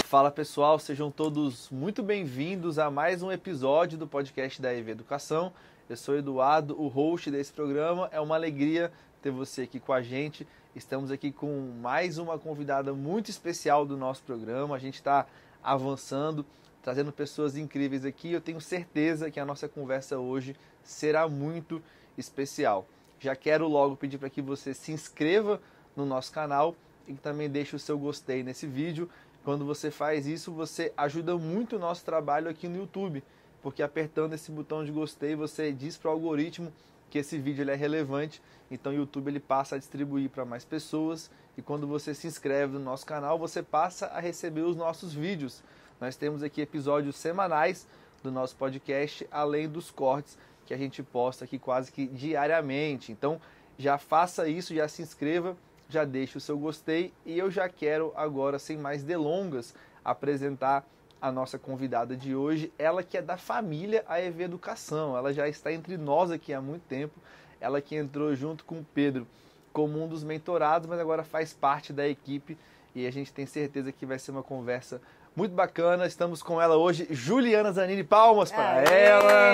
Fala pessoal, sejam todos muito bem-vindos a mais um episódio do podcast da EV Educação. Eu sou Eduardo, o host desse programa. É uma alegria ter você aqui com a gente. Estamos aqui com mais uma convidada muito especial do nosso programa. A gente está avançando, trazendo pessoas incríveis aqui. Eu tenho certeza que a nossa conversa hoje será muito especial. Já quero logo pedir para que você se inscreva no nosso canal e também deixe o seu gostei nesse vídeo. Quando você faz isso, você ajuda muito o nosso trabalho aqui no YouTube, porque apertando esse botão de gostei, você diz para o algoritmo que esse vídeo ele é relevante, então o YouTube ele passa a distribuir para mais pessoas, e quando você se inscreve no nosso canal, você passa a receber os nossos vídeos. Nós temos aqui episódios semanais do nosso podcast, além dos cortes que a gente posta aqui quase que diariamente. Então já faça isso, já se inscreva, já deixe o seu gostei, e eu já quero agora, sem mais delongas, apresentar a nossa convidada de hoje, ela que é da família AEV Educação, ela já está entre nós aqui há muito tempo, ela que entrou junto com o Pedro como um dos mentorados, mas agora faz parte da equipe, e a gente tem certeza que vai ser uma conversa muito bacana. Estamos com ela hoje, Juliana Zanini, palmas para ela!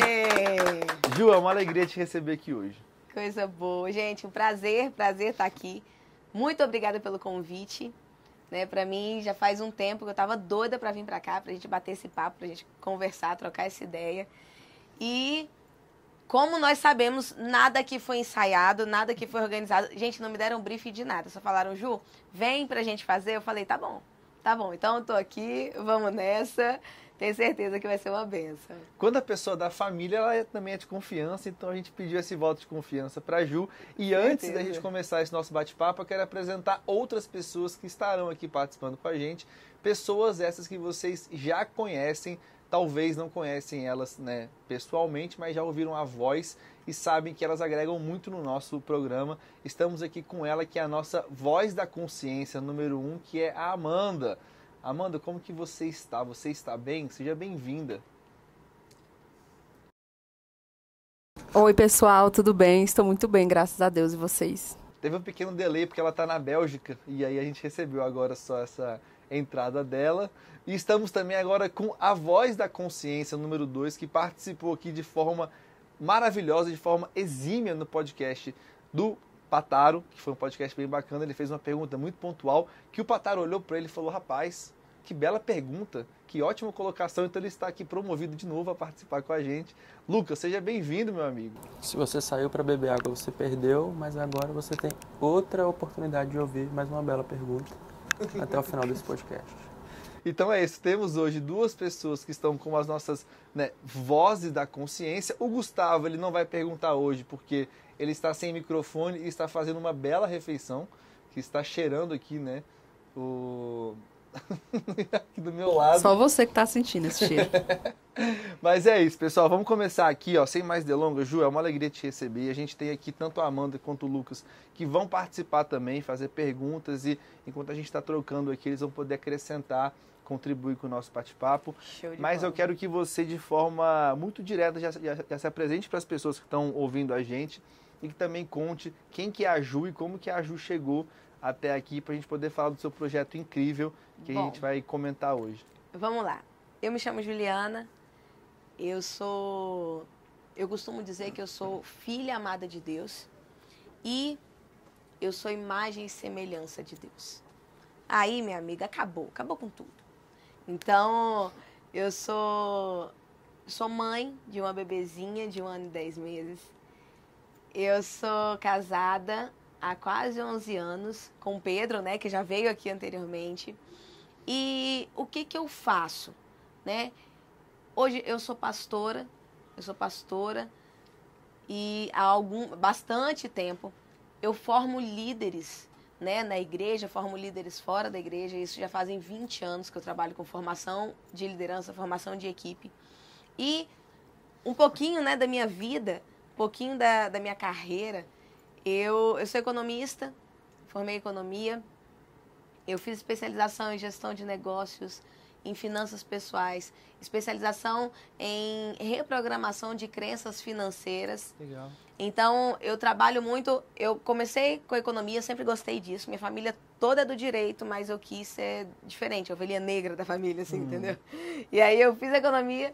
Ju, é uma alegria te receber aqui hoje. Coisa boa, gente, um prazer estar aqui. Muito obrigada pelo convite, né? Para mim já faz um tempo que eu estava doida para vir para cá, para a gente bater esse papo, para a gente conversar, trocar essa ideia. E como nós sabemos, nada aqui foi ensaiado, nada aqui foi organizado. Gente, não me deram briefing de nada, só falaram, Ju, vem pra gente fazer. Eu falei, tá bom, então eu tô aqui, vamos nessa. Tenho certeza que vai ser uma benção. Quando a pessoa da família, ela também é de confiança, então a gente pediu esse voto de confiança para a Ju. E antes da gente começar esse nosso bate-papo, eu quero apresentar outras pessoas que estarão aqui participando com a gente. Pessoas essas que vocês já conhecem, talvez não conhecem elas, né, pessoalmente, mas já ouviram a voz e sabem que elas agregam muito no nosso programa. Estamos aqui com ela, que é a nossa voz da consciência número 1, que é a Amanda. Amanda, como que você está? Você está bem? Seja bem-vinda. Oi, pessoal, tudo bem? Estou muito bem, graças a Deus. E vocês? Teve um pequeno delay porque ela está na Bélgica e aí a gente recebeu agora só essa entrada dela. E estamos também agora com a voz da consciência número 2, que participou aqui de forma maravilhosa, de forma exímia no podcast do Pataro, que foi um podcast bem bacana. Ele fez uma pergunta muito pontual, que o Pataro olhou para ele e falou, rapaz, que bela pergunta, que ótima colocação. Então ele está aqui promovido de novo a participar com a gente. Lucas, seja bem-vindo, meu amigo. Se você saiu para beber água, você perdeu, mas agora você tem outra oportunidade de ouvir mais uma bela pergunta até o final desse podcast. Então é isso, temos hoje duas pessoas que estão com as nossas, né, vozes da consciência. O Gustavo, ele não vai perguntar hoje porque ele está sem microfone e está fazendo uma bela refeição, que está cheirando aqui, né, aqui do meu lado. Só você que está sentindo esse cheiro. Mas é isso, pessoal. Vamos começar aqui, ó, sem mais delongas. Ju, é uma alegria te receber. A gente tem aqui tanto a Amanda quanto o Lucas que vão participar também, fazer perguntas, e enquanto a gente está trocando aqui, eles vão poder acrescentar, contribuir com o nosso bate-papo. Mas eu quero que você, de forma muito direta, já se apresente para as pessoas que estão ouvindo a gente e que também conte quem que é a Ju e como que a Ju chegou até aqui, para a gente poder falar do seu projeto incrível que a gente vai comentar hoje. Vamos lá. Eu me chamo Juliana. Eu costumo dizer que eu sou filha amada de Deus e eu sou imagem e semelhança de Deus. Aí, minha amiga, acabou com tudo. Então, eu sou mãe de uma bebezinha de 1 ano e 10 meses. Eu sou casada há quase 11 anos com o Pedro, né, que já veio aqui anteriormente. E o que eu faço, né? Hoje eu sou pastora e há bastante tempo eu formo líderes, né, na igreja, formo líderes fora da igreja. Isso já fazem 20 anos que eu trabalho com formação de liderança, formação de equipe. E um pouquinho, né, da minha vida, um pouquinho da minha carreira. Eu sou economista, formei em economia, eu fiz especialização em gestão de negócios em finanças pessoais, especialização em reprogramação de crenças financeiras. Legal. Então, eu trabalho muito, eu comecei com economia, sempre gostei disso. Minha família toda é do direito, mas eu quis ser diferente, a ovelha negra da família, assim, entendeu? E aí eu fiz economia,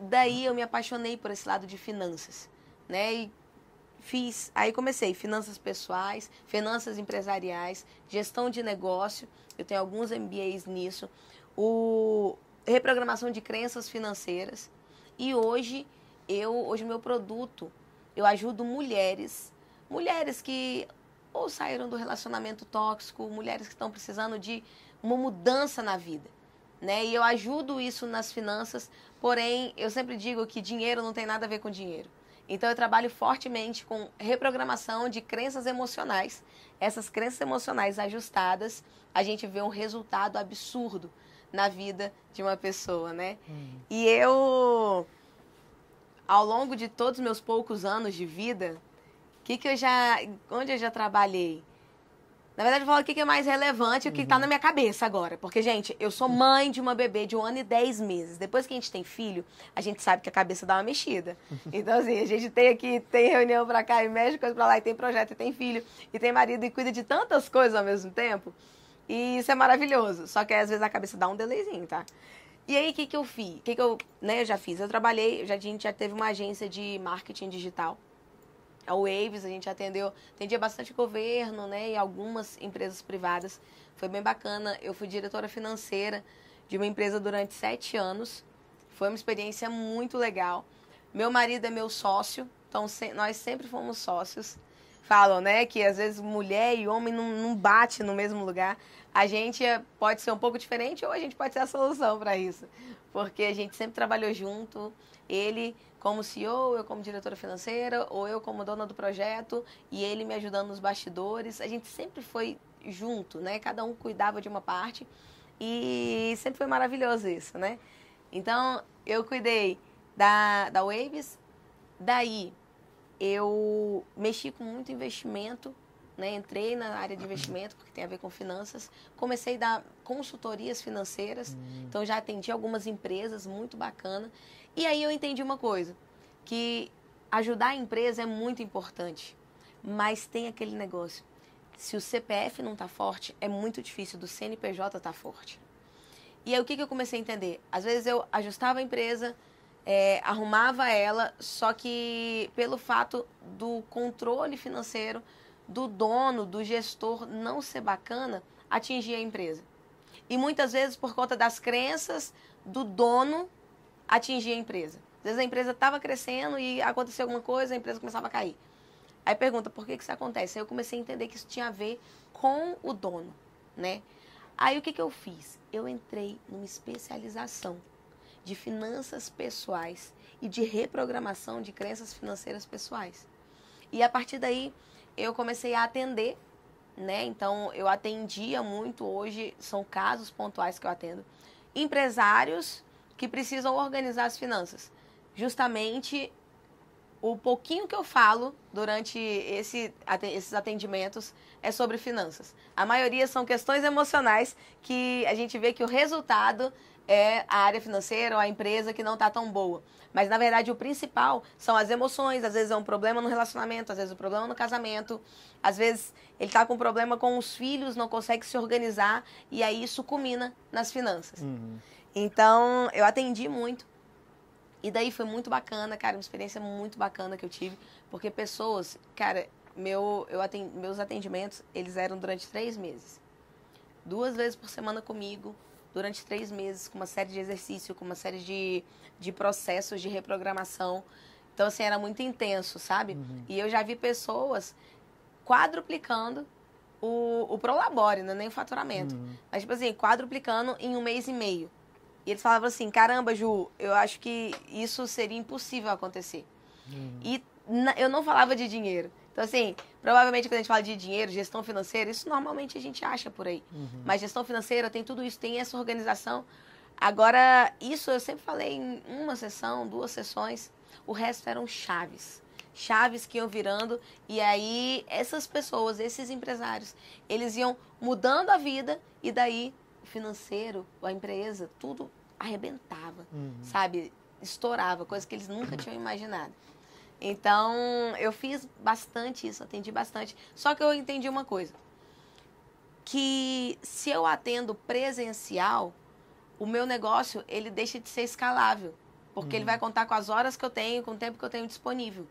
daí eu me apaixonei por esse lado de finanças, né? E aí comecei finanças pessoais, finanças empresariais, gestão de negócio, eu tenho alguns MBAs nisso, reprogramação de crenças financeiras. E hoje meu produto, eu ajudo mulheres que ou saíram do relacionamento tóxico, mulheres que estão precisando de uma mudança na vida, né? E eu ajudo isso nas finanças, porém, eu sempre digo que dinheiro não tem nada a ver com dinheiro. Então, eu trabalho fortemente com reprogramação de crenças emocionais. Essas crenças emocionais ajustadas, a gente vê um resultado absurdo na vida de uma pessoa, né? E eu, ao longo de todos os meus poucos anos de vida, onde eu já trabalhei? Na verdade, eu vou falar o que é mais relevante, o que está na minha cabeça agora. Porque, gente, eu sou mãe de uma bebê de 1 ano e 10 meses. Depois que a gente tem filho, a gente sabe que a cabeça dá uma mexida. Então, assim, a gente tem reunião pra cá e mexe coisa pra lá, e tem projeto, e tem filho, e tem marido, e cuida de tantas coisas ao mesmo tempo. E isso é maravilhoso. Só que, às vezes, a cabeça dá um delayzinho, tá? E aí, o que eu fiz? Eu já fiz? Eu trabalhei, a gente já teve uma agência de marketing digital. A Waves, a gente atendia bastante governo, né, e algumas empresas privadas. Foi bem bacana. Eu fui diretora financeira de uma empresa durante 7 anos. Foi uma experiência muito legal. Meu marido é meu sócio, então nós sempre fomos sócios. Falam, né, que às vezes mulher e homem não bate no mesmo lugar. A gente pode ser um pouco diferente ou a gente pode ser a solução para isso. Porque a gente sempre trabalhou junto. Ele como CEO, eu como diretora financeira, ou eu como dona do projeto, e ele me ajudando nos bastidores. A gente sempre foi junto, né? Cada um cuidava de uma parte, e sempre foi maravilhoso isso, né? Então, eu cuidei da Waves, daí eu mexi com muito investimento, né? Entrei na área de investimento, porque tem a ver com finanças. Comecei a dar consultorias financeiras, então já atendi algumas empresas, muito bacana. E aí eu entendi uma coisa, que ajudar a empresa é muito importante, mas tem aquele negócio, se o CPF não está forte, é muito difícil do CNPJ estar forte. E aí o que eu comecei a entender? Às vezes eu ajustava a empresa, arrumava ela, só que pelo fato do controle financeiro, do dono, do gestor não ser bacana, atingia a empresa. E muitas vezes por conta das crenças do dono, atingir a empresa. Às vezes a empresa estava crescendo e aconteceu alguma coisa, a empresa começava a cair. Aí pergunta, por que isso acontece? Aí eu comecei a entender que isso tinha a ver com o dono, né? Aí o que eu fiz? Eu entrei numa especialização de finanças pessoais e de reprogramação de crenças financeiras pessoais. E a partir daí eu comecei a atender, né? Então eu atendia muito, hoje são casos pontuais que eu atendo, empresários que precisam organizar as finanças. Justamente, o pouquinho que eu falo durante esses atendimentos é sobre finanças. A maioria são questões emocionais que a gente vê que o resultado é a área financeira ou a empresa que não está tão boa. Mas, na verdade, o principal são as emoções. Às vezes é um problema no relacionamento, às vezes um problema no casamento. Às vezes ele está com um problema com os filhos, não consegue se organizar e aí isso culmina nas finanças. Então, eu atendi muito. E daí foi muito bacana, cara, uma experiência muito bacana que eu tive. Porque pessoas, cara, meus atendimentos, eles eram durante 3 meses. 2 vezes por semana comigo, durante 3 meses, com uma série de exercícios, com uma série de processos de reprogramação. Então, assim, era muito intenso, sabe? E eu já vi pessoas quadruplicando o Prolabore, não é nem o faturamento. Mas, tipo assim, quadruplicando em 1 mês e meio. E eles falavam assim, caramba, Ju, eu acho que isso seria impossível acontecer. E eu não falava de dinheiro. Então, assim, provavelmente quando a gente fala de dinheiro, gestão financeira, isso normalmente a gente acha por aí. Mas gestão financeira tem tudo isso, tem essa organização. Agora, isso eu sempre falei em 1 sessão, 2 sessões. O resto eram chaves. Chaves que iam virando. E aí, essas pessoas, esses empresários, eles iam mudando a vida e daí financeiro, a empresa, tudo arrebentava, sabe? Estourava, coisa que eles nunca tinham imaginado. Então, eu fiz bastante isso, atendi bastante. Só que eu entendi uma coisa, que se eu atendo presencial, o meu negócio, ele deixa de ser escalável, porque ele vai contar com as horas que eu tenho, com o tempo que eu tenho disponível.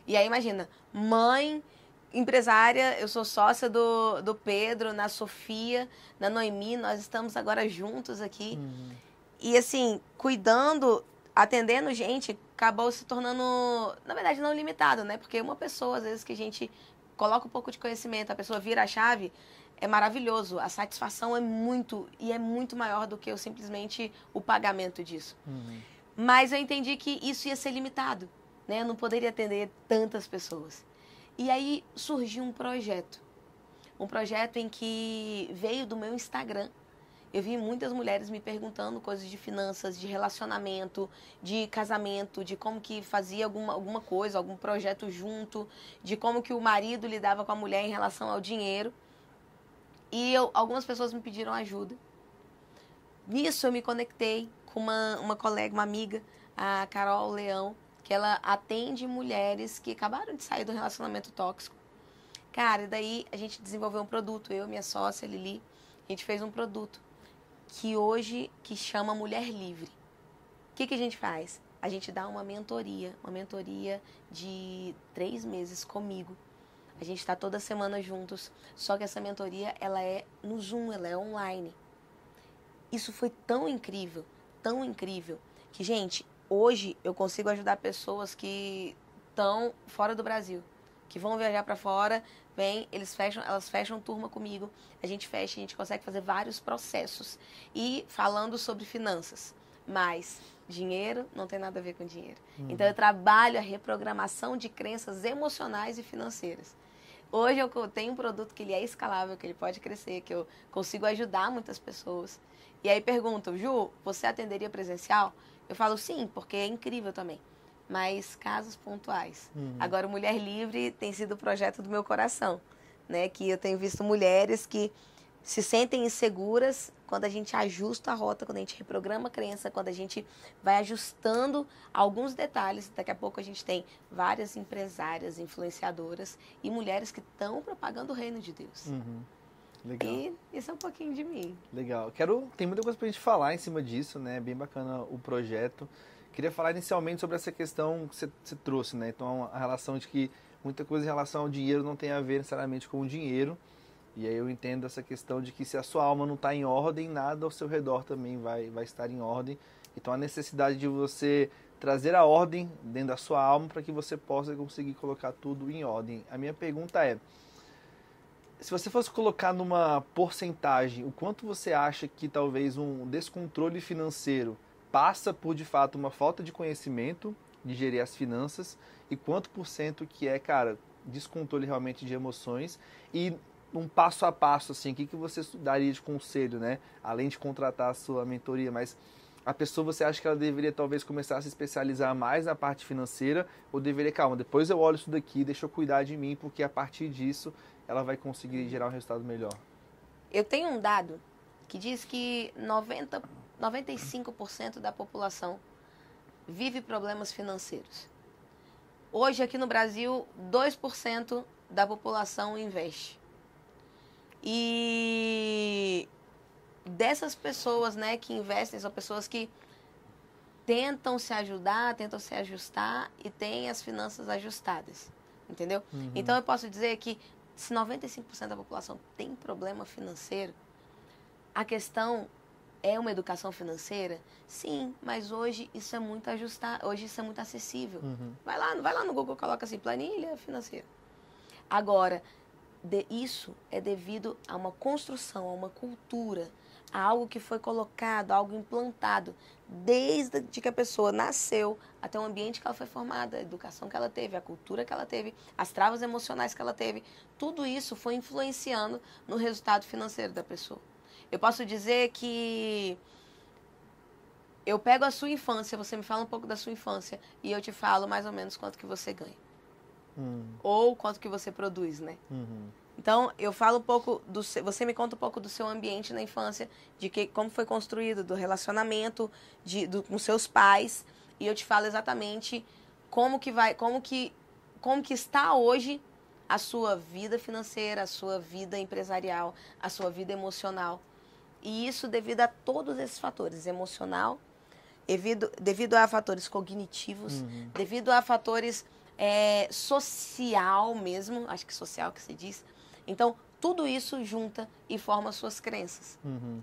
E aí, imagina, mãe, empresária, eu sou sócia do Pedro, na Sofia, na Noemi, nós estamos agora juntos aqui. E assim, cuidando, atendendo gente, acabou se tornando, na verdade, não limitado, né? Porque uma pessoa, às vezes, que a gente coloca um pouco de conhecimento, a pessoa vira a chave, é maravilhoso. A satisfação é muito maior do que simplesmente o pagamento disso. Mas eu entendi que isso ia ser limitado, né? Eu não poderia atender tantas pessoas. E aí surgiu um projeto em que veio do meu Instagram. Eu vi muitas mulheres me perguntando coisas de finanças, de relacionamento, de casamento, de como que fazia alguma coisa, algum projeto junto, de como que o marido lidava com a mulher em relação ao dinheiro. E algumas pessoas me pediram ajuda. Nisso eu me conectei com uma colega, uma amiga, a Carol Leão, que ela atende mulheres que acabaram de sair do relacionamento tóxico. Cara, e daí a gente desenvolveu um produto, eu e minha sócia, Lili, a gente fez um produto que chama Mulher Livre. O que a gente faz? A gente dá uma mentoria de 3 meses comigo. A gente está toda semana juntos, só que essa mentoria, ela é no Zoom, ela é online. Isso foi tão incrível, que, gente, hoje eu consigo ajudar pessoas que estão fora do Brasil, que vão viajar para fora, elas fecham turma comigo, a gente consegue fazer vários processos. E falando sobre finanças, mas dinheiro não tem nada a ver com dinheiro. Então eu trabalho a reprogramação de crenças emocionais e financeiras. Hoje eu tenho um produto que ele é escalável, que ele pode crescer, que eu consigo ajudar muitas pessoas. E aí perguntam, Ju, você atenderia presencial? Eu falo sim, porque é incrível também. Mas casos pontuais. Agora, o Mulher Livre tem sido o projeto do meu coração, né? Que eu tenho visto mulheres que se sentem inseguras quando a gente ajusta a rota, quando a gente reprograma a crença, quando a gente vai ajustando alguns detalhes. Daqui a pouco a gente tem várias empresárias, influenciadoras e mulheres que estão propagando o reino de Deus. Legal. E isso é um pouquinho de mim. Legal. Tem muita coisa pra gente falar em cima disso, né? Bem bacana o projeto. Queria falar inicialmente sobre essa questão que você trouxe, né? Então, a relação de que muita coisa em relação ao dinheiro não tem a ver necessariamente com o dinheiro. E aí eu entendo essa questão de que se a sua alma não está em ordem, nada ao seu redor também vai estar em ordem. Então, a necessidade de você trazer a ordem dentro da sua alma para que você possa conseguir colocar tudo em ordem. A minha pergunta é, se você fosse colocar numa porcentagem, o quanto você acha que talvez um descontrole financeiro passa por, de fato, uma falta de conhecimento de gerir as finanças e quanto por cento que é, cara, descontrole realmente de emoções e um passo a passo, assim, o que você daria de conselho, né? Além de contratar a sua mentoria, mas a pessoa, você acha que ela deveria talvez começar a se especializar mais na parte financeira ou deveria, calma, depois eu olho isso daqui, deixa eu cuidar de mim, porque a partir disso ela vai conseguir gerar um resultado melhor? Eu tenho um dado que diz que 95% da população vive problemas financeiros. Hoje, aqui no Brasil, 2% da população investe. E dessas pessoas, né, que investem, são pessoas que tentam se ajudar, tentam se ajustar e têm as finanças ajustadas, entendeu? Então, eu posso dizer que se 95% da população tem problema financeiro, a questão é uma educação financeira? Sim, mas hoje isso é muito ajustado, hoje isso é muito acessível. Vai lá no Google, coloca assim, planilha financeira. Agora, isso é devido a uma construção, a uma cultura, a algo que foi colocado, algo implantado, desde que a pessoa nasceu até o ambiente que ela foi formada, a educação que ela teve, a cultura que ela teve, as travas emocionais que ela teve. Tudo isso foi influenciando no resultado financeiro da pessoa. Eu posso dizer que eu pego a sua infância, você me fala um pouco da sua infância e eu te falo mais ou menos quanto que você ganha. Ou quanto que você produz, né? Então, eu falo um pouco você me conta um pouco do seu ambiente na infância, de como foi construído, do relacionamento com seus pais, e eu te falo exatamente como que está hoje a sua vida financeira, a sua vida empresarial, a sua vida emocional. E isso devido a todos esses fatores, emocional, devido a fatores cognitivos, devido a fatores social mesmo, acho que social que se diz. Então, tudo isso junta e forma suas crenças.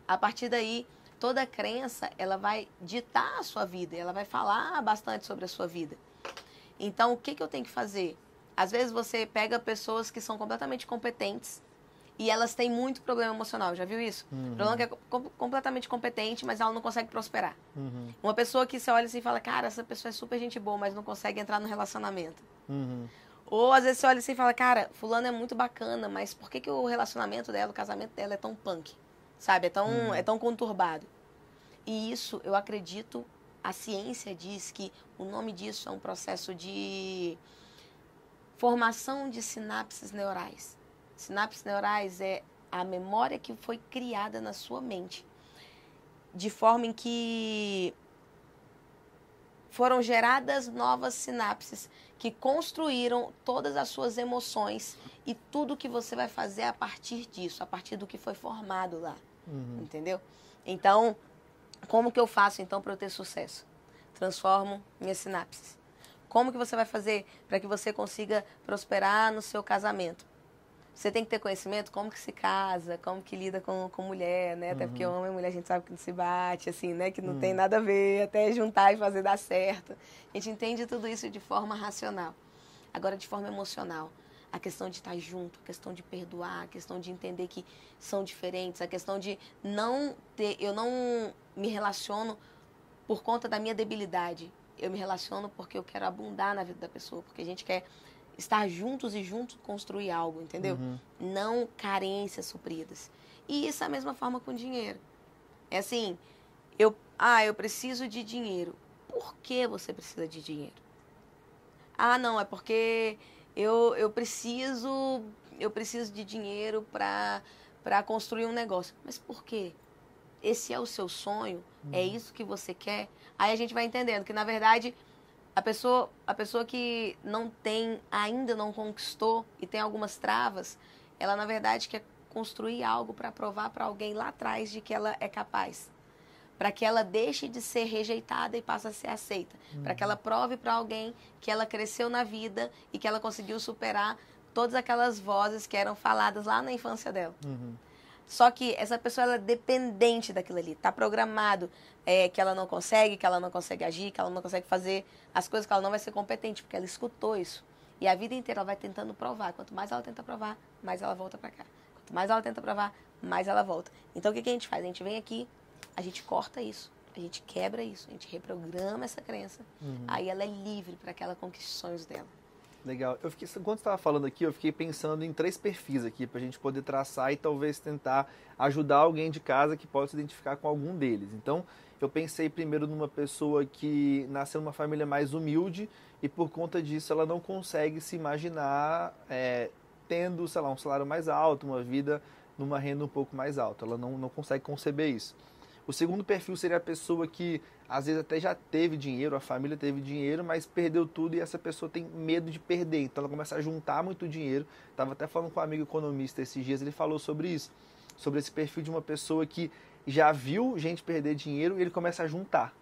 A partir daí, toda crença, ela vai ditar a sua vida, ela vai falar bastante sobre a sua vida. Então, o que eu tenho que fazer? Às vezes você pega pessoas que são completamente competentes e elas têm muito problema emocional, já viu isso? Problema que é completamente competente, mas ela não consegue prosperar. Uma pessoa que você olha assim e fala, cara, essa pessoa é super gente boa, mas não consegue entrar no relacionamento. Ou às vezes você olha assim e fala, cara, fulano é muito bacana, mas por que o relacionamento dela, o casamento dela é tão punk? Sabe? É tão conturbado. E isso, eu acredito, a ciência diz que o nome disso é um processo de formação de sinapses neurais. Sinapses neurais é a memória que foi criada na sua mente, de forma em que foram geradas novas sinapses que construíram todas as suas emoções e tudo que você vai fazer a partir disso, a partir do que foi formado lá. Entendeu? Então, como que eu faço então para eu ter sucesso? Transformo minhas sinapses. Como que você vai fazer para que você consiga prosperar no seu casamento? Você tem que ter conhecimento como que se casa, como que lida com mulher, né? Até porque homem e mulher a gente sabe que não se bate, assim, né? Que não tem nada a ver, até juntar e fazer dar certo. A gente entende tudo isso de forma racional. Agora, de forma emocional, a questão de estar junto, a questão de perdoar, a questão de entender que são diferentes, a questão de eu não me relaciono por conta da minha debilidade. Eu me relaciono porque eu quero abundar na vida da pessoa, porque a gente quer estar juntos e juntos construir algo, entendeu? Não carências supridas. E isso é a mesma forma com dinheiro. É assim, eu preciso de dinheiro. Por que você precisa de dinheiro? Ah, não, é porque eu preciso de dinheiro para construir um negócio. Mas por quê? Esse é o seu sonho? É isso que você quer? Aí a gente vai entendendo que, na verdade, a pessoa que ainda não conquistou e tem algumas travas, ela, na verdade, quer construir algo para provar para alguém lá atrás de que ela é capaz. Para que ela deixe de ser rejeitada e passe a ser aceita. Para que ela prove para alguém que ela cresceu na vida e que ela conseguiu superar todas aquelas vozes que eram faladas lá na infância dela. Só que essa pessoa ela é dependente daquilo ali. Está programado que ela não consegue agir, que ela não consegue fazer as coisas, que ela não vai ser competente, porque ela escutou isso. E a vida inteira ela vai tentando provar. Quanto mais ela tenta provar, mais ela volta para cá. Quanto mais ela tenta provar, mais ela volta. Então o que a gente faz? A gente vem aqui, a gente corta isso, a gente quebra isso, a gente reprograma essa crença. Aí ela é livre para que ela conquiste os sonhos dela. Legal. Enquanto você estava falando aqui, eu fiquei pensando em 3 perfis aqui para a gente poder traçar e talvez tentar ajudar alguém de casa que possa se identificar com algum deles. Então, eu pensei primeiro numa pessoa que nasceu numa família mais humilde e por conta disso ela não consegue se imaginar tendo, sei lá, um salário mais alto, uma vida numa renda um pouco mais alta. Ela não consegue conceber isso. O segundo perfil seria a pessoa que às vezes até já teve dinheiro, a família teve dinheiro, mas perdeu tudo e essa pessoa tem medo de perder. Então ela começa a juntar muito dinheiro. Estava até falando com um amigo economista esses dias, ele falou sobre isso, sobre esse perfil de uma pessoa que já viu gente perder dinheiro e ele começa a juntar.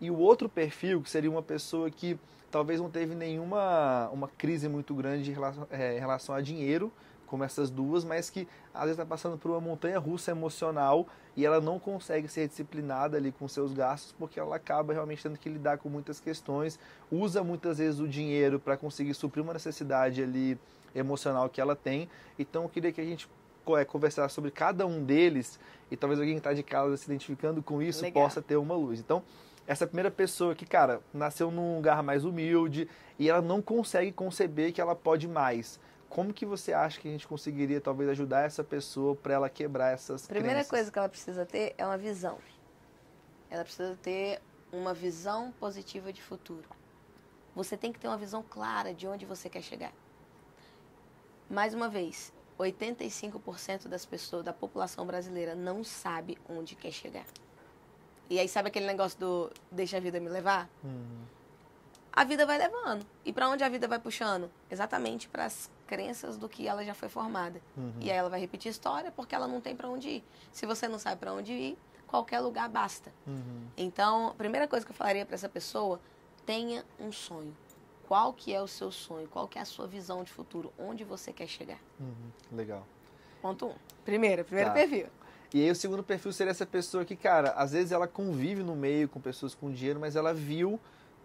E o outro perfil, que seria uma pessoa que talvez não teve uma crise muito grande em relação a dinheiro, como essas duas, mas que às vezes está passando por uma montanha-russa emocional e ela não consegue ser disciplinada ali com seus gastos porque ela acaba realmente tendo que lidar com muitas questões, usa muitas vezes o dinheiro para conseguir suprir uma necessidade ali emocional que ela tem. Então eu queria que a gente conversasse sobre cada um deles e talvez alguém que está de casa se identificando com isso possa ter uma luz. Então, essa primeira pessoa que, cara, nasceu num lugar mais humilde e ela não consegue conceber que ela pode mais. Como que você acha que a gente conseguiria, talvez, ajudar essa pessoa para ela quebrar essas Primeira crenças? coisa que ela precisa ter é uma visão. Ela precisa ter uma visão positiva de futuro. Você tem que ter uma visão clara de onde você quer chegar. Mais uma vez, 85% das pessoas, da população brasileira não sabe onde quer chegar. E aí, sabe aquele negócio do deixa a vida me levar? A vida vai levando. E para onde a vida vai puxando? Exatamente para as crenças do que ela já foi formada. E aí ela vai repetir a história porque ela não tem para onde ir. Se você não sabe para onde ir, qualquer lugar basta. Então, a primeira coisa que eu falaria para essa pessoa, tenha um sonho. Qual que é o seu sonho? Qual que é a sua visão de futuro? Onde você quer chegar? Legal. Ponto 1. Primeiro Tá. perfil. E aí o segundo perfil seria essa pessoa que, cara, às vezes ela convive no meio com pessoas com dinheiro, mas ela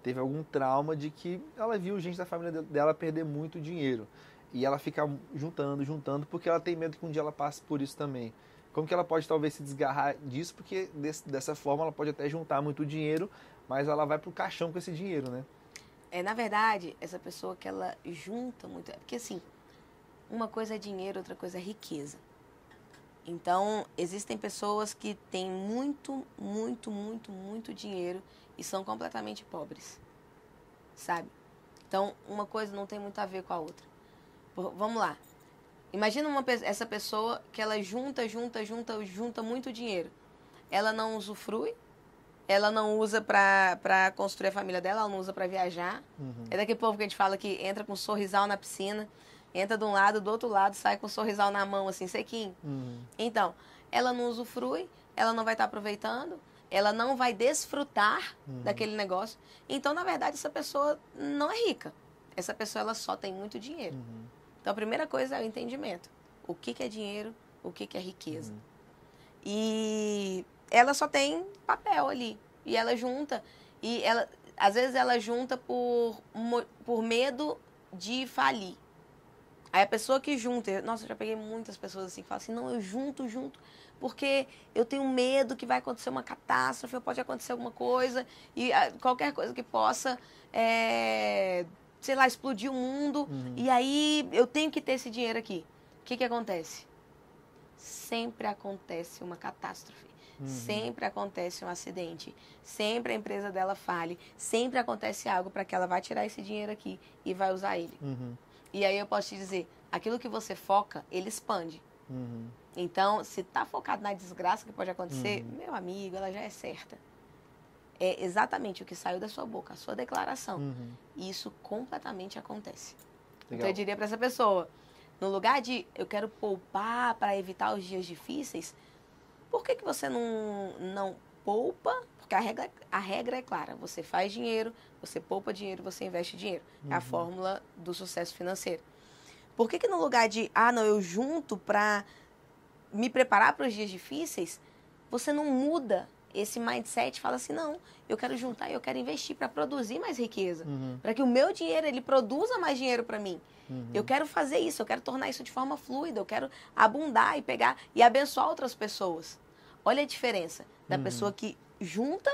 teve algum trauma de que ela viu gente da família dela perder muito dinheiro. E ela fica juntando, porque ela tem medo que um dia ela passe por isso também. Como que ela pode talvez se desgarrar disso? Porque dessa forma ela pode até juntar muito dinheiro, mas ela vai pro caixão com esse dinheiro, né? Na verdade, essa pessoa que ela junta muito... Porque assim, uma coisa é dinheiro, outra coisa é riqueza. Então, existem pessoas que têm muito dinheiro e são completamente pobres, sabe? Então, uma coisa não tem muito a ver com a outra. Vamos lá. Imagina essa pessoa que ela junta muito dinheiro. Ela não usufrui, ela não usa pra construir a família dela, ela não usa pra viajar. É daquele povo que a gente fala que entra com um sorrisal na piscina, entra de um lado, do outro lado, sai com um sorrisal na mão, assim, sequinho. Então, ela não usufrui, ela não vai estar aproveitando, ela não vai desfrutar daquele negócio. Então, na verdade, essa pessoa não é rica. Essa pessoa, ela só tem muito dinheiro. Então, a primeira coisa é o entendimento. O que é dinheiro, o que é riqueza. E ela só tem papel ali. E ela junta. E ela, às vezes ela junta por medo de falir. Aí a pessoa que junta... Nossa, eu já peguei muitas pessoas assim que falam assim, não, eu junto, porque eu tenho medo que vai acontecer uma catástrofe, ou pode acontecer alguma coisa, e qualquer coisa que possa, sei lá, explodir o mundo, e aí eu tenho que ter esse dinheiro aqui. O que acontece? Sempre acontece uma catástrofe. Sempre acontece um acidente. Sempre a empresa dela fale. Sempre acontece algo para que ela vai tirar esse dinheiro aqui e vai usar ele. E aí eu posso te dizer, aquilo que você foca, ele expande. Então, se tá focado na desgraça que pode acontecer, meu amigo, ela já é certa. É exatamente o que saiu da sua boca, a sua declaração. E isso completamente acontece. Legal. Então eu diria para essa pessoa, no lugar de eu quero poupar para evitar os dias difíceis, por que você não poupa? Porque a regra é clara. Você faz dinheiro, você poupa dinheiro, você investe dinheiro. É a fórmula do sucesso financeiro. Por que no lugar de, não, eu junto para me preparar para os dias difíceis, você não muda esse mindset e fala assim, não, eu quero juntar, eu quero investir para produzir mais riqueza. Para que o meu dinheiro, ele produza mais dinheiro para mim. Eu quero fazer isso, eu quero tornar isso de forma fluida, eu quero abundar e pegar e abençoar outras pessoas. Olha a diferença da pessoa que junta,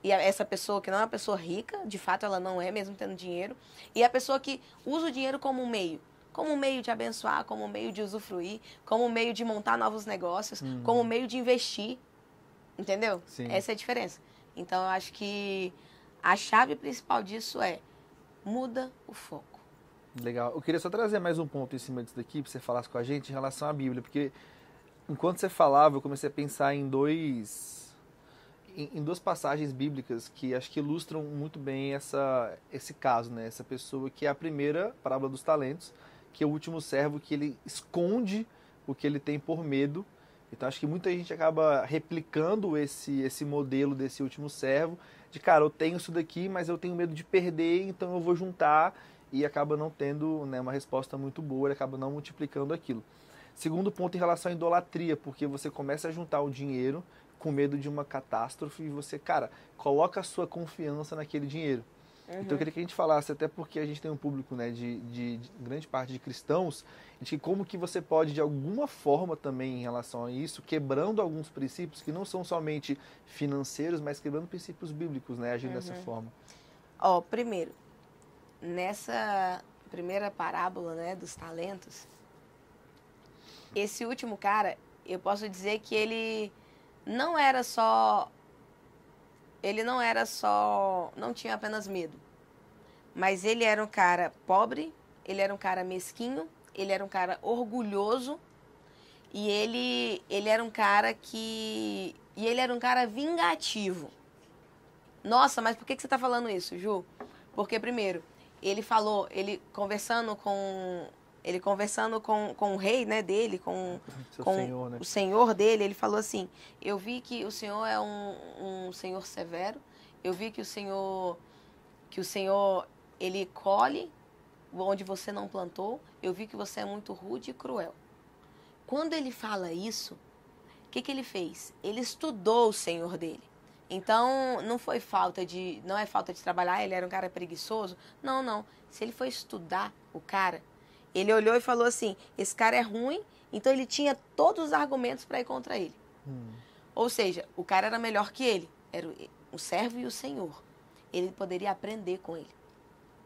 e essa pessoa que não é uma pessoa rica, de fato ela não é, mesmo tendo dinheiro, e a pessoa que usa o dinheiro como um meio de abençoar, como um meio de usufruir, como um meio de montar novos negócios, como um meio de investir. Entendeu? Sim. Essa é a diferença. Então, eu acho que a chave principal disso é muda o foco. Legal. Eu queria só trazer mais um ponto em cima disso daqui, para você falasse com a gente em relação à Bíblia, porque enquanto você falava, eu comecei a pensar em duas passagens bíblicas que acho que ilustram muito bem esse caso, né? Essa pessoa que é a primeira parábola dos talentos, que é o último servo que ele esconde o que ele tem por medo. Então acho que muita gente acaba replicando esse modelo desse último servo, de cara, eu tenho isso daqui, mas eu tenho medo de perder, então eu vou juntar, e acaba não tendo, né, uma resposta muito boa, ele acaba não multiplicando aquilo. Segundo ponto em relação à idolatria, porque você começa a juntar o dinheiro com medo de uma catástrofe e você, cara, coloca a sua confiança naquele dinheiro. Então eu queria que a gente falasse, até porque a gente tem um público, né, de grande parte de cristãos, de que como que você pode, de alguma forma também em relação a isso, quebrando alguns princípios que não são somente financeiros, mas quebrando princípios bíblicos, né, agindo dessa forma. Primeiro, nessa primeira parábola, né, dos talentos, esse último cara, eu posso dizer que ele não tinha apenas medo, mas ele era um cara pobre, ele era um cara mesquinho, ele era um cara orgulhoso e ele era um cara ele era um cara vingativo. Nossa, mas por que você está falando isso, Ju? Porque, primeiro, ele conversando com o rei, né, dele, com senhor, né? o senhor dele, ele falou assim: eu vi que o senhor é um senhor severo, eu vi que o senhor ele colhe onde você não plantou, eu vi que você é muito rude e cruel. Quando ele fala isso, o que ele fez? Ele estudou o senhor dele. Então, não é falta de trabalhar, ele era um cara preguiçoso. Não. Se ele foi estudar o cara, ele olhou e falou assim: esse cara é ruim, então ele tinha todos os argumentos para ir contra ele. Ou seja, o cara era melhor que ele, era o servo e o senhor. Ele poderia aprender com ele.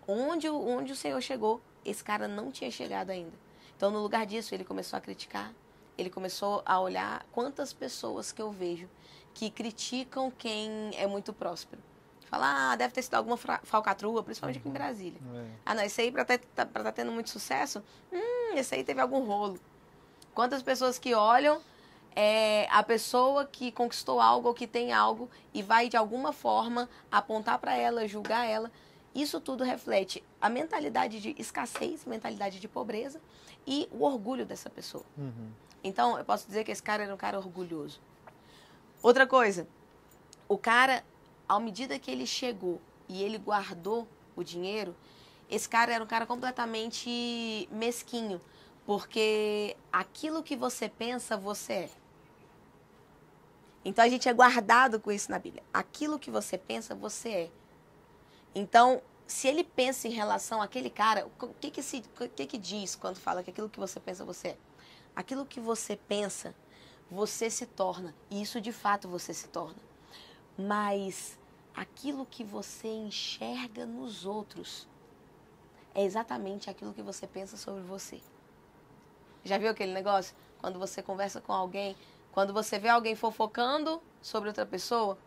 Onde o senhor chegou, esse cara não tinha chegado ainda. Então, no lugar disso, ele começou a criticar, ele começou a olhar quantas pessoas que eu vejo que criticam quem é muito próspero. Fala, deve ter sido alguma falcatrua, principalmente aqui em Brasília. Não, esse aí, para tá tendo muito sucesso, esse aí teve algum rolo. Quantas pessoas que olham a pessoa que conquistou algo ou que tem algo e vai, de alguma forma, apontar para ela, julgar ela. Isso tudo reflete a mentalidade de escassez, mentalidade de pobreza e o orgulho dessa pessoa. Então, eu posso dizer que esse cara era um cara orgulhoso. Outra coisa, o cara, à medida que ele chegou e ele guardou o dinheiro, esse cara era um cara completamente mesquinho, porque aquilo que você pensa, você é. Então, a gente é guardado com isso na Bíblia. Aquilo que você pensa, você é. Então, se ele pensa em relação àquele cara, o que diz quando fala que aquilo que você pensa, você é? Aquilo que você pensa, você se torna. E isso, de fato, você se torna. Mas aquilo que você enxerga nos outros é exatamente aquilo que você pensa sobre você. Já viu aquele negócio? Quando você conversa com alguém, quando você vê alguém fofocando sobre outra pessoa,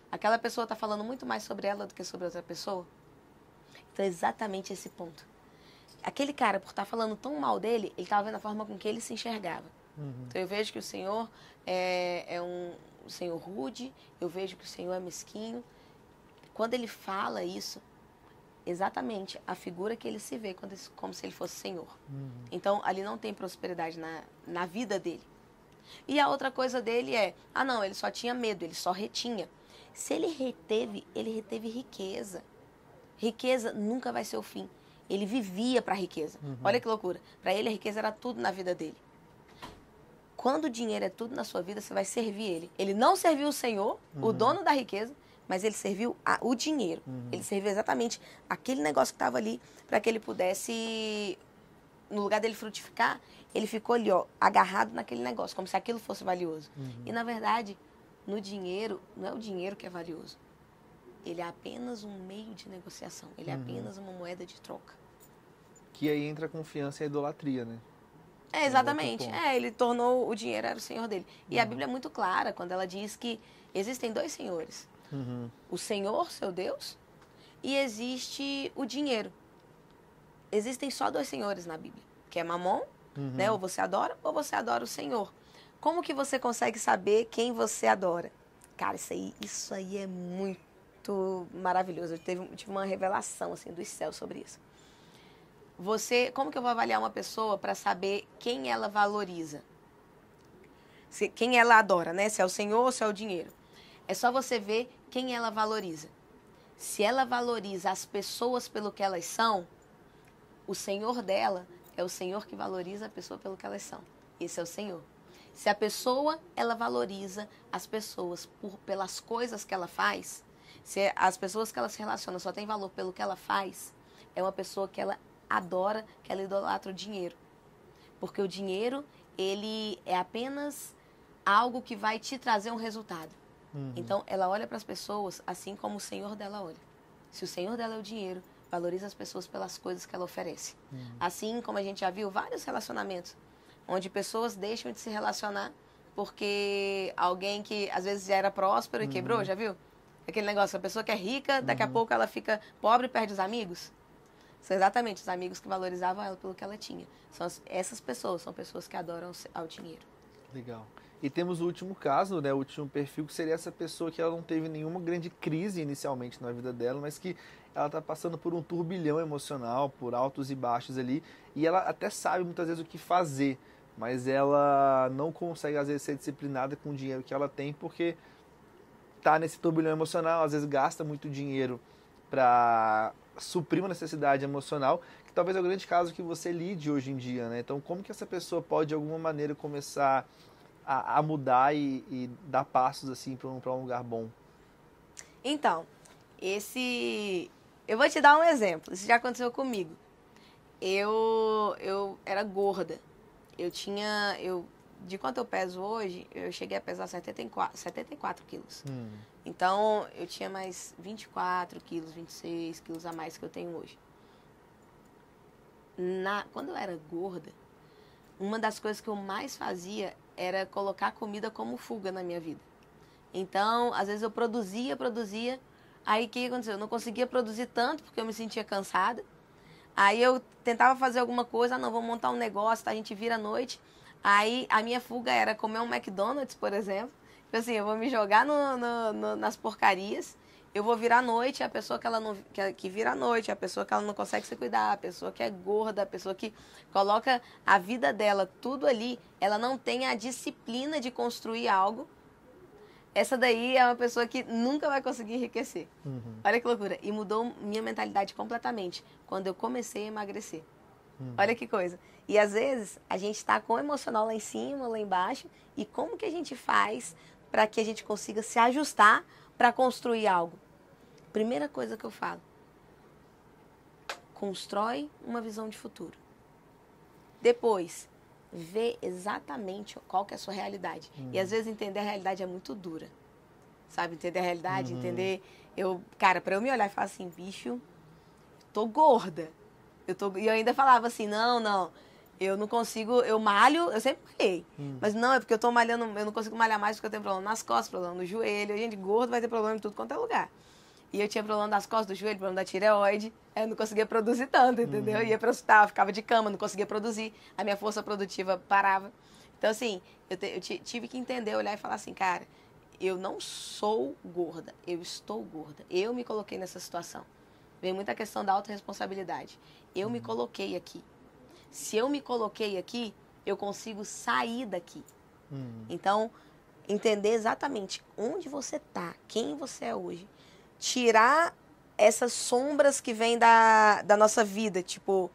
aquela pessoa está falando muito mais sobre ela do que sobre outra pessoa. Então é exatamente esse ponto. Aquele cara, por estar falando tão mal dele, ele estava vendo a forma com que ele se enxergava. Então eu vejo que o Senhor é um Senhor rude, eu vejo que o Senhor é mesquinho. Quando ele fala isso, exatamente a figura que ele se vê como se ele fosse Senhor. Então ali não tem prosperidade na vida dele. E a outra coisa dele ele só tinha medo, ele só retinha. Se ele reteve riqueza. Riqueza nunca vai ser o fim. Ele vivia para a riqueza. Olha que loucura. Para ele, a riqueza era tudo na vida dele. Quando o dinheiro é tudo na sua vida, você vai servir ele. Ele não serviu o Senhor, o dono da riqueza, mas ele serviu o dinheiro. Ele serviu exatamente aquele negócio que estava ali para que ele pudesse, no lugar dele frutificar, ele ficou ali, agarrado naquele negócio, como se aquilo fosse valioso. E, na verdade, no dinheiro, não é o dinheiro que é valioso. Ele é apenas um meio de negociação. Ele é apenas uma moeda de troca. Que aí entra a confiança e a idolatria, né? Exatamente. Ele tornou o dinheiro, era o senhor dele. E a Bíblia é muito clara quando ela diz que existem dois senhores. O Senhor, seu Deus, e existe o dinheiro. Existem só dois senhores na Bíblia, que é Mamon, né? Ou você adora o Senhor. Como que você consegue saber quem você adora? Cara, isso aí é muito maravilhoso. Eu tive uma revelação assim dos céus sobre isso. Como que eu vou avaliar uma pessoa para saber quem ela valoriza? Quem ela adora, né? Se é o Senhor ou se é o dinheiro. É só você ver quem ela valoriza. Se ela valoriza as pessoas pelo que elas são, o Senhor dela é o Senhor que valoriza a pessoa pelo que elas são. Esse é o Senhor. Se a pessoa, ela valoriza as pessoas pelas coisas que ela faz, se as pessoas que ela se relaciona só têm valor pelo que ela faz, é uma pessoa que ela adora, que ela idolatra o dinheiro. Porque o dinheiro, ele é apenas algo que vai te trazer um resultado. Então, ela olha para as pessoas assim como o Senhor dela olha. Se o Senhor dela é o dinheiro, valoriza as pessoas pelas coisas que ela oferece. Assim como a gente já viu vários relacionamentos, onde pessoas deixam de se relacionar porque alguém que às vezes já era próspero e quebrou, já viu? Aquele negócio, a pessoa que é rica, daqui a pouco ela fica pobre e perde os amigos. São exatamente os amigos que valorizavam ela pelo que ela tinha. Essas pessoas são pessoas que adoram ao dinheiro. Legal. E temos o último caso, né, o último perfil, que seria essa pessoa que ela não teve nenhuma grande crise inicialmente na vida dela, mas que ela está passando por um turbilhão emocional, por altos e baixos ali, e ela até sabe muitas vezes o que fazer, mas ela não consegue às vezes ser disciplinada com o dinheiro que ela tem, porque está nesse turbilhão emocional, às vezes gasta muito dinheiro para suprir uma necessidade emocional, que talvez é o grande caso que você lide hoje em dia, né? Então, como que essa pessoa pode, de alguma maneira, começar a mudar e dar passos assim para um lugar bom? Então, eu vou te dar um exemplo. Isso já aconteceu comigo. Eu era gorda. De quanto eu peso hoje, eu cheguei a pesar 74 quilos. Então, eu tinha mais 24 quilos, 26 quilos a mais que eu tenho hoje. Quando eu era gorda, uma das coisas que eu mais fazia era colocar comida como fuga na minha vida. Então, às vezes eu produzia. Aí, o que aconteceu? Eu não conseguia produzir tanto porque eu me sentia cansada. Aí, eu tentava fazer alguma coisa. Não, vou montar um negócio, tá? A gente vira à noite. Aí, a minha fuga era comer um McDonald's, por exemplo. Tipo assim, eu vou me jogar nas porcarias. Eu vou virar à noite, a pessoa que vira à noite, a pessoa que ela não consegue se cuidar, a pessoa que é gorda, a pessoa que coloca a vida dela tudo ali, ela não tem a disciplina de construir algo. Essa daí é uma pessoa que nunca vai conseguir enriquecer. Olha que loucura. E mudou minha mentalidade completamente quando eu comecei a emagrecer. Olha que coisa. E às vezes a gente está com o emocional lá em cima, lá embaixo, e como que a gente faz para que a gente consiga se ajustar para construir algo? Primeira coisa que eu falo: constrói uma visão de futuro. Depois, vê exatamente qual que é a sua realidade. E às vezes entender a realidade é muito dura. Sabe? Entender a realidade, entender... Cara, para eu me olhar e falar assim, bicho, tô gorda. E eu ainda falava assim, não, eu não consigo, eu malho, eu sempre malhei. Mas não, é porque eu tô malhando, eu não consigo malhar mais porque eu tenho problema nas costas, problema no joelho. Gente, gordo vai ter problema em tudo quanto é lugar. E eu tinha problema das costas, do joelho, problema da tireoide. Eu não conseguia produzir tanto, entendeu? Eu ia para o hospital, ficava de cama, não conseguia produzir. A minha força produtiva parava. Então, assim, eu tive que entender, olhar e falar assim, cara, eu não sou gorda, eu estou gorda. Eu me coloquei nessa situação. Vem muita questão da autorresponsabilidade. Eu me coloquei aqui. Se eu me coloquei aqui, eu consigo sair daqui. Então, entender exatamente onde você está, quem você é hoje. Tirar essas sombras que vêm da nossa vida, tipo,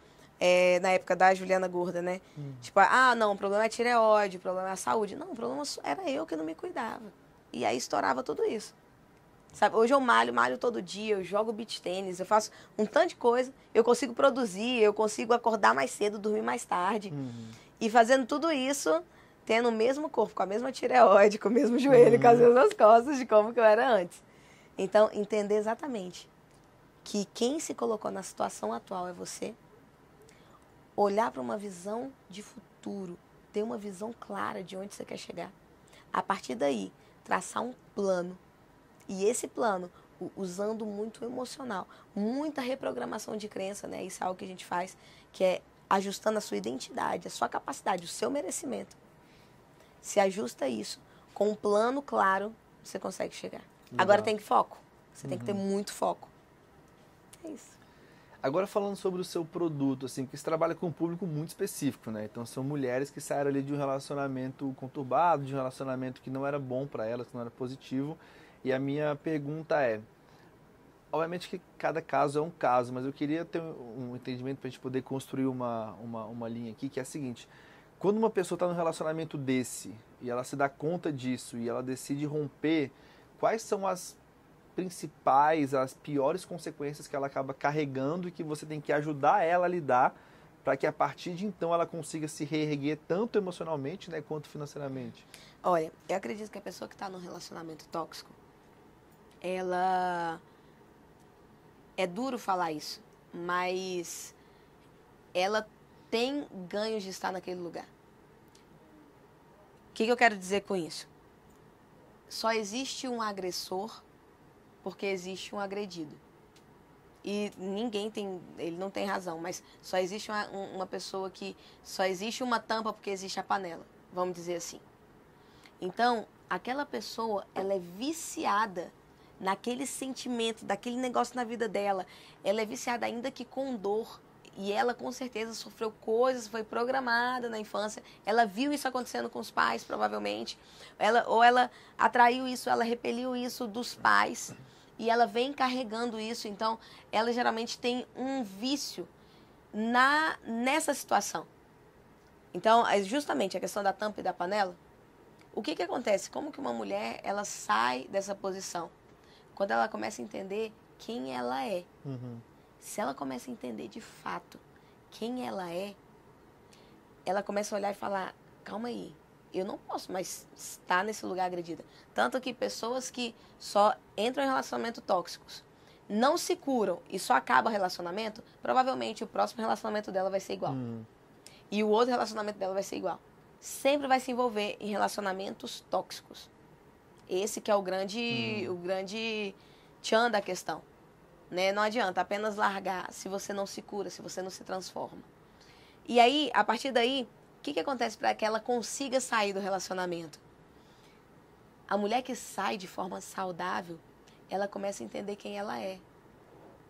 na época da Juliana gorda, né? Tipo, não, o problema é a tireoide, o problema é a saúde. Não, o problema era eu que não me cuidava. E aí estourava tudo isso. Sabe? Hoje eu malho todo dia, eu jogo beach tênis, eu faço um tanto de coisa, eu consigo produzir, eu consigo acordar mais cedo, dormir mais tarde. E fazendo tudo isso, tendo o mesmo corpo, com a mesma tireoide, com o mesmo joelho, com as mesmas costas de como que eu era antes. Então, entender exatamente que quem se colocou na situação atual é você. Olhar para uma visão de futuro, ter uma visão clara de onde você quer chegar. A partir daí, traçar um plano. E esse plano, usando muito o emocional, muita reprogramação de crença, né? Isso é algo que a gente faz, que é ajustando a sua identidade, a sua capacidade, o seu merecimento. Se ajusta isso, com um plano claro, você consegue chegar. Legal. Agora tem que foco. Você tem que ter muito foco. É isso. Agora falando sobre o seu produto, assim, que você trabalha com um público muito específico, né? Então são mulheres que saíram ali de um relacionamento conturbado, de um relacionamento que não era bom para elas, que não era positivo. E a minha pergunta é, obviamente que cada caso é um caso, mas eu queria ter um entendimento para a gente poder construir uma linha aqui, que é a seguinte: quando uma pessoa está num relacionamento desse, e ela se dá conta disso, e ela decide romper, quais são as principais, as piores consequências que ela acaba carregando e que você tem que ajudar ela a lidar para que a partir de então ela consiga se reerguer tanto emocionalmente, né, quanto financeiramente? Olha, eu acredito que a pessoa que está num relacionamento tóxico, ela... É duro falar isso, mas ela tem ganhos de estar naquele lugar. O que eu quero dizer com isso? Só existe um agressor porque existe um agredido. E ele não tem razão, mas só existe uma pessoa que, só existe uma tampa porque existe a panela, vamos dizer assim. Então, aquela pessoa, ela é viciada naquele sentimento, daquele negócio na vida dela. Ela é viciada ainda que com dor. E ela, com certeza, sofreu coisas, foi programada na infância. Ela viu isso acontecendo com os pais, provavelmente. Ou ela atraiu isso, ela repeliu isso dos pais. E ela vem carregando isso. Então, ela geralmente tem um vício nessa situação. Então, justamente a questão da tampa e da panela. O que acontece? Como que uma mulher, ela sai dessa posição? Quando ela começa a entender quem ela é. Uhum. Se ela começa a entender de fato quem ela é, ela começa a olhar e falar, calma aí, eu não posso mais estar nesse lugar agredida. Tanto que pessoas que só entram em relacionamentos tóxicos, não se curam e só acaba o relacionamento, provavelmente o próximo relacionamento dela vai ser igual. E o outro relacionamento dela vai ser igual. Sempre vai se envolver em relacionamentos tóxicos. Esse que é o grande tchan da questão. Né? Não adianta apenas largar se você não se cura, se você não se transforma. E aí, a partir daí, o que acontece para que ela consiga sair do relacionamento? A mulher que sai de forma saudável, ela começa a entender quem ela é.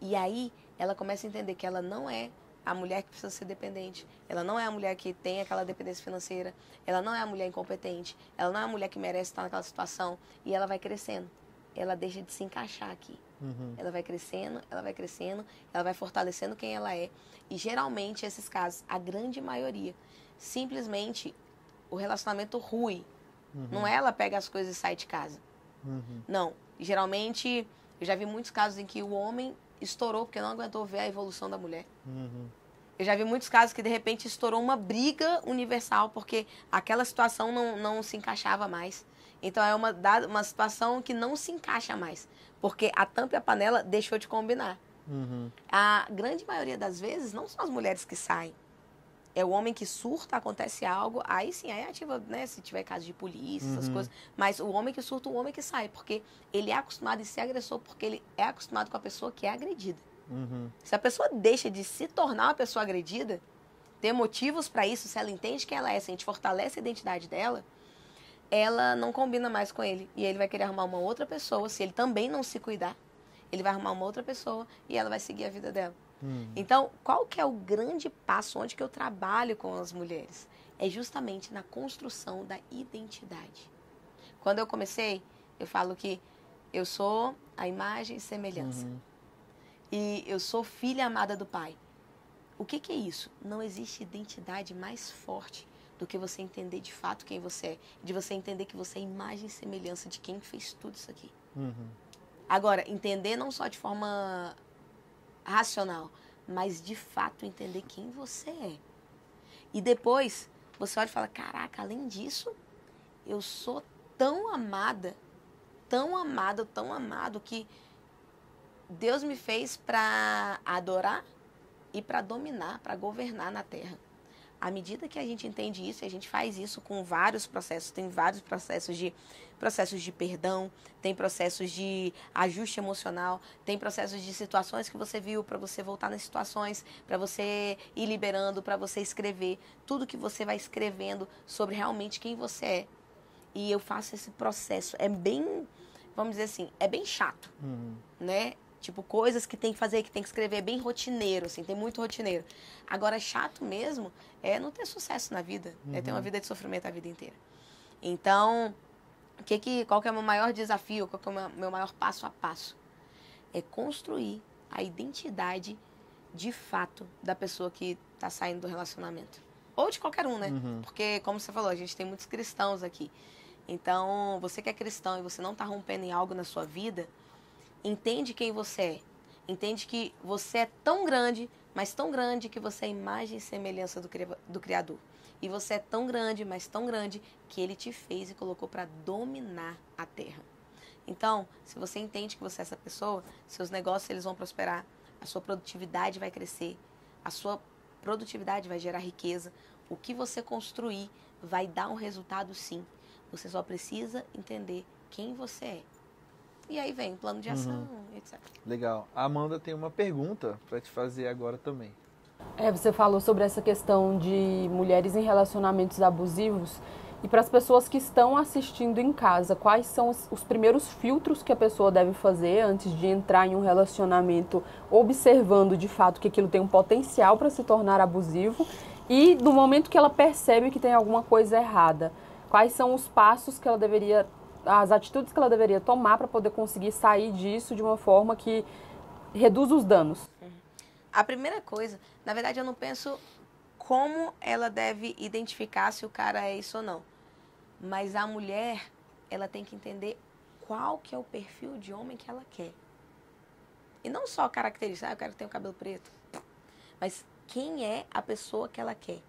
E aí, ela começa a entender que ela não é a mulher que precisa ser dependente. Ela não é a mulher que tem aquela dependência financeira. Ela não é a mulher incompetente. Ela não é a mulher que merece estar naquela situação. E ela vai crescendo. Ela deixa de se encaixar aqui. Ela vai crescendo, ela vai fortalecendo quem ela é. E geralmente, esses casos, a grande maioria, simplesmente o relacionamento rui. Não é ela pega as coisas e sai de casa. Não. Geralmente, eu já vi muitos casos em que o homem estourou porque não aguentou ver a evolução da mulher. Eu já vi muitos casos que, de repente, estourou uma briga universal porque aquela situação não se encaixava mais. Então, é uma situação que não se encaixa mais. Porque a tampa e a panela deixou de combinar. A grande maioria das vezes, não são as mulheres que saem. É o homem que surta, acontece algo, aí sim, aí ativa, né, se tiver caso de polícia, essas coisas. Mas o homem que surta, o homem que sai. Porque ele é acostumado em ser agressor, porque ele é acostumado com a pessoa que é agredida. Se a pessoa deixa de se tornar uma pessoa agredida, ter motivos para isso, se ela entende quem ela é, se a gente fortalece a identidade dela, ela não combina mais com ele. E ele vai querer arrumar uma outra pessoa. Se ele também não se cuidar, ele vai arrumar uma outra pessoa e ela vai seguir a vida dela. Então, qual que é o grande passo onde que eu trabalho com as mulheres? É justamente na construção da identidade. Quando eu comecei, eu falo que eu sou a imagem e semelhança. E eu sou filha amada do Pai. O que é isso? Não existe identidade mais forte do que você entender de fato quem você é. De você entender que você é imagem e semelhança de quem fez tudo isso aqui. Agora, entender não só de forma racional, mas de fato entender quem você é. E depois, você olha e fala, caraca, além disso, eu sou tão amada, tão amado, tão amado, que Deus me fez para adorar e para dominar, para governar na terra. À medida que a gente entende isso, a gente faz isso com vários processos. Tem vários processos de perdão, tem processos de ajuste emocional, tem processos de situações que você viu para você voltar nas situações, para você ir liberando, para você escrever. Tudo que você vai escrevendo sobre realmente quem você é. E eu faço esse processo. É bem, vamos dizer assim, é bem chato, né? Tipo, coisas que tem que fazer, que tem que escrever, é bem rotineiro, assim, tem muito rotineiro. Agora, chato mesmo é não ter sucesso na vida, é ter uma vida de sofrimento a vida inteira. Então, qual que é o meu maior desafio, qual que é o meu maior passo a passo? É construir a identidade de fato da pessoa que está saindo do relacionamento. Ou de qualquer um, né? Porque, como você falou, a gente tem muitos cristãos aqui. Então, você que é cristão e você não está rompendo em algo na sua vida, entende quem você é. Entende que você é tão grande, mas tão grande que você é imagem e semelhança do Criador. E você é tão grande, mas tão grande, que Ele te fez e colocou para dominar a terra. Então, se você entende que você é essa pessoa, seus negócios eles vão prosperar, a sua produtividade vai crescer, a sua produtividade vai gerar riqueza, o que você construir vai dar um resultado sim. Você só precisa entender quem você é. E aí vem o plano de ação, etc. Legal. A Amanda tem uma pergunta para te fazer agora também. Você falou sobre essa questão de mulheres em relacionamentos abusivos. E para as pessoas que estão assistindo em casa, quais são os primeiros filtros que a pessoa deve fazer antes de entrar em um relacionamento, observando de fato que aquilo tem um potencial para se tornar abusivo, e no momento que ela percebe que tem alguma coisa errada, quais são os passos que ela deveria, as atitudes que ela deveria tomar para poder conseguir sair disso de uma forma que reduz os danos? A primeira coisa, na verdade eu não penso como ela deve identificar se o cara é isso ou não. Mas a mulher, ela tem que entender qual que é o perfil de homem que ela quer. E não só características, eu quero que tenha o cabelo preto. Mas quem é a pessoa que ela quer.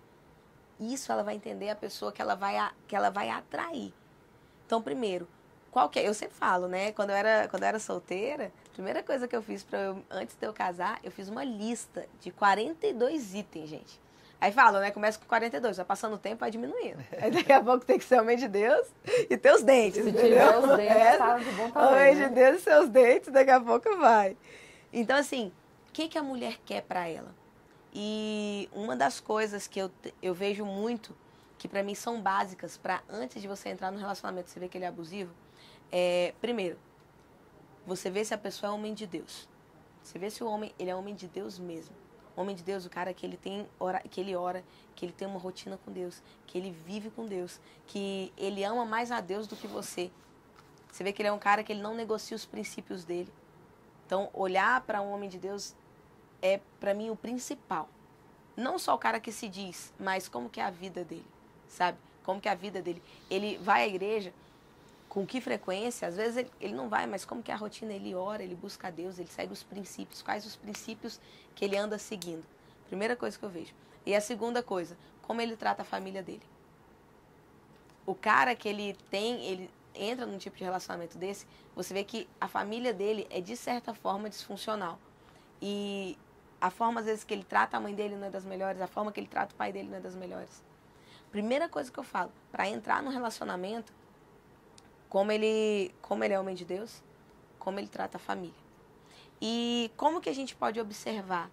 Isso ela vai entender a pessoa que ela vai atrair. Então, primeiro, qual que é? Eu sempre falo, né? Quando eu era solteira, a primeira coisa que eu fiz antes de eu casar, eu fiz uma lista de 42 itens, gente. Aí fala, né? Começa com 42, vai passando o tempo, vai diminuindo. Aí daqui a pouco tem que ser homem de Deus e ter os dentes. Se tiver os dentes, tá de bom tamanho. Homem de Deus e seus dentes, daqui a pouco vai. Então, assim, o que a mulher quer pra ela? E uma das coisas que eu vejo muito, que pra mim são básicas, pra antes de você entrar no relacionamento, você vê que ele é abusivo, primeiro, você vê se a pessoa é homem de Deus. Você vê se o homem, ele é homem de Deus mesmo. Homem de Deus, o cara que ele ora, que ele tem uma rotina com Deus, que ele vive com Deus, que ele ama mais a Deus do que você. Você vê que ele é um cara que ele não negocia os princípios dele. Então, olhar para um homem de Deus é, para mim, o principal. Não só o cara que se diz, mas como que é a vida dele, sabe? Como que é a vida dele. Ele vai à igreja, com que frequência? Às vezes ele não vai, mas como que é a rotina? Ele ora, ele busca a Deus, ele segue os princípios. Quais os princípios que ele anda seguindo? Primeira coisa que eu vejo. E a segunda coisa, como ele trata a família dele. O cara que ele entra num tipo de relacionamento desse, você vê que a família dele é, de certa forma, disfuncional. E a forma, às vezes, que ele trata a mãe dele não é das melhores, a forma que ele trata o pai dele não é das melhores. Primeira coisa que eu falo, para entrar num relacionamento, como ele é homem de Deus, como ele trata a família. E como que a gente pode observar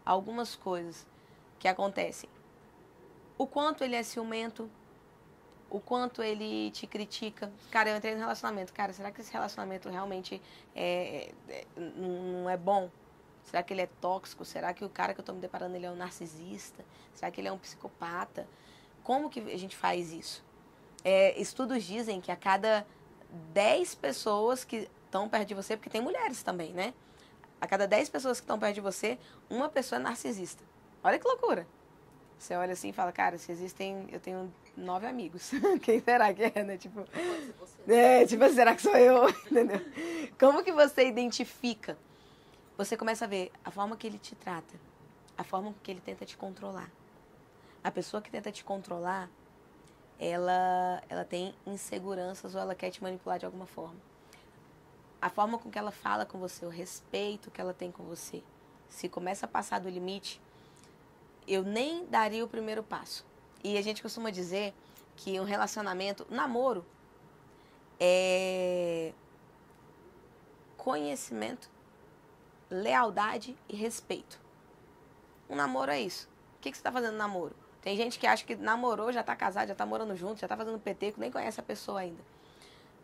algumas coisas que acontecem. O quanto ele é ciumento, o quanto ele te critica. Cara, eu entrei no relacionamento. Cara, será que esse relacionamento realmente não é bom? Será que ele é tóxico? Será que o cara que eu estou me deparando ele é um narcisista? Será que ele é um psicopata? Como que a gente faz isso? Estudos dizem que a cada 10 pessoas que estão perto de você, porque tem mulheres também, né? A cada 10 pessoas que estão perto de você, uma pessoa é narcisista. Olha que loucura. Você olha assim e fala, cara, se existem, eu tenho 9 amigos. Quem será que é, né? Tipo, será que sou eu? Entendeu? Como que você identifica? Você começa a ver a forma que ele te trata, a forma que ele tenta te controlar. A pessoa que tenta te controlar, ela tem inseguranças ou ela quer te manipular de alguma forma. A forma com que ela fala com você, o respeito que ela tem com você, se começa a passar do limite, eu nem daria o primeiro passo. E a gente costuma dizer que um relacionamento, namoro, é conhecimento, lealdade e respeito. Um namoro é isso. O que você está fazendo no namoro? Tem gente que acha que namorou, já está casado, já está morando junto, já está fazendo peteco, nem conhece a pessoa ainda.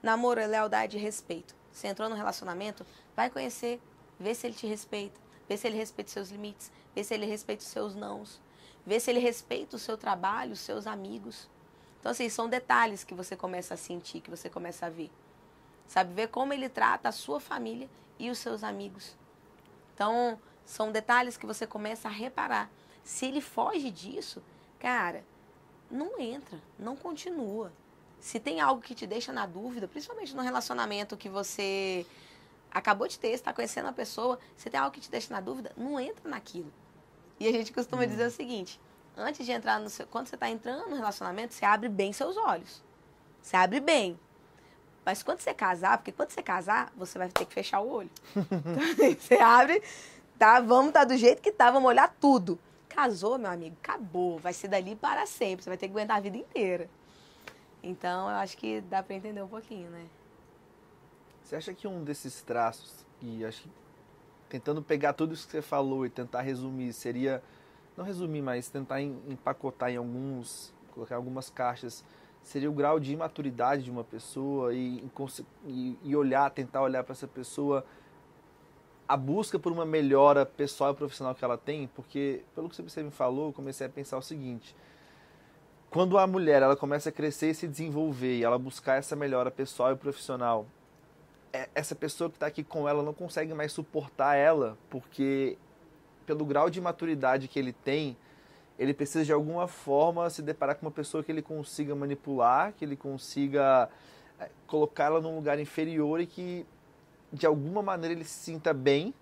Namoro é lealdade e respeito. Você entrou no relacionamento, vai conhecer, vê se ele te respeita, vê se ele respeita os seus limites, vê se ele respeita os seus nãos, vê se ele respeita o seu trabalho, os seus amigos. Então, assim, são detalhes que você começa a sentir, que você começa a ver. Sabe, ver como ele trata a sua família e os seus amigos. Então, são detalhes que você começa a reparar. Se ele foge disso, cara, não entra, não continua. Se tem algo que te deixa na dúvida, principalmente no relacionamento que você acabou de ter, está conhecendo a pessoa, se tem algo que te deixa na dúvida, não entra naquilo. E a gente costuma dizer o seguinte, antes de entrar quando você está entrando no relacionamento, você abre bem seus olhos. Você abre bem. Mas quando você casar, porque quando você casar, você vai ter que fechar o olho. Então, você abre, tá, vamos estar do jeito que tá, vamos olhar tudo. Casou, meu amigo, acabou, vai ser dali para sempre, você vai ter que aguentar a vida inteira. Então, eu acho que dá para entender um pouquinho, né? Você acha que um desses traços, e acho que tentando pegar tudo isso que você falou e tentar resumir, seria, não resumir, mas tentar empacotar em colocar em algumas caixas, seria o grau de imaturidade de uma pessoa e olhar, tentar olhar para essa pessoa, a busca por uma melhora pessoal e profissional que ela tem? Porque, pelo que você me falou, eu comecei a pensar o seguinte: quando a mulher ela começa a crescer e se desenvolver e ela buscar essa melhora pessoal e profissional, essa pessoa que está aqui com ela não consegue mais suportar ela, porque pelo grau de maturidade que ele tem, ele precisa de alguma forma se deparar com uma pessoa que ele consiga manipular, que ele consiga colocá-la num lugar inferior e que de alguma maneira ele se sinta bem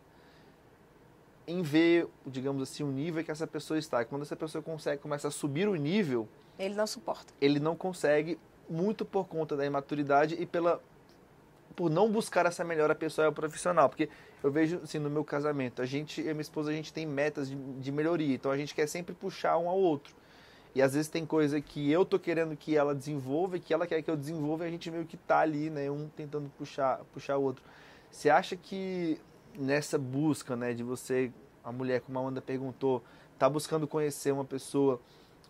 em ver, digamos assim, o nível que essa pessoa está. E quando essa pessoa começa a subir o nível, Ele não suporta. ele não consegue, muito por conta da imaturidade e por não buscar essa melhora pessoal e profissional. Porque eu vejo, assim, no meu casamento, eu e minha esposa, a gente tem metas de melhoria, então a gente quer sempre puxar um ao outro. E às vezes tem coisa que eu tô querendo que ela desenvolva e que ela quer que eu desenvolva, e a gente meio que tá ali, né, um tentando puxar o outro. Você acha que nessa busca, né, de você, a mulher, como a Amanda perguntou, tá buscando conhecer uma pessoa,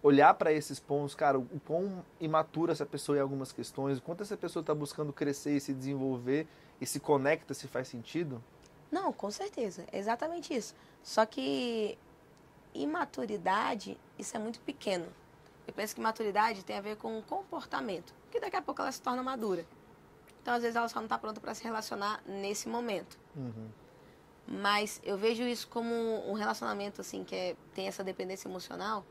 olhar para esses pontos, cara, o quão imatura essa pessoa em algumas questões, o quanto essa pessoa está buscando crescer e se desenvolver e se conecta, se faz sentido? Não, com certeza. É exatamente isso. Só que imaturidade, isso é muito pequeno. Eu penso que maturidade tem a ver com comportamento, que daqui a pouco ela se torna madura. Então, às vezes, ela só não está pronta para se relacionar nesse momento. Uhum. Mas eu vejo isso como um relacionamento, assim, que tem essa dependência emocional,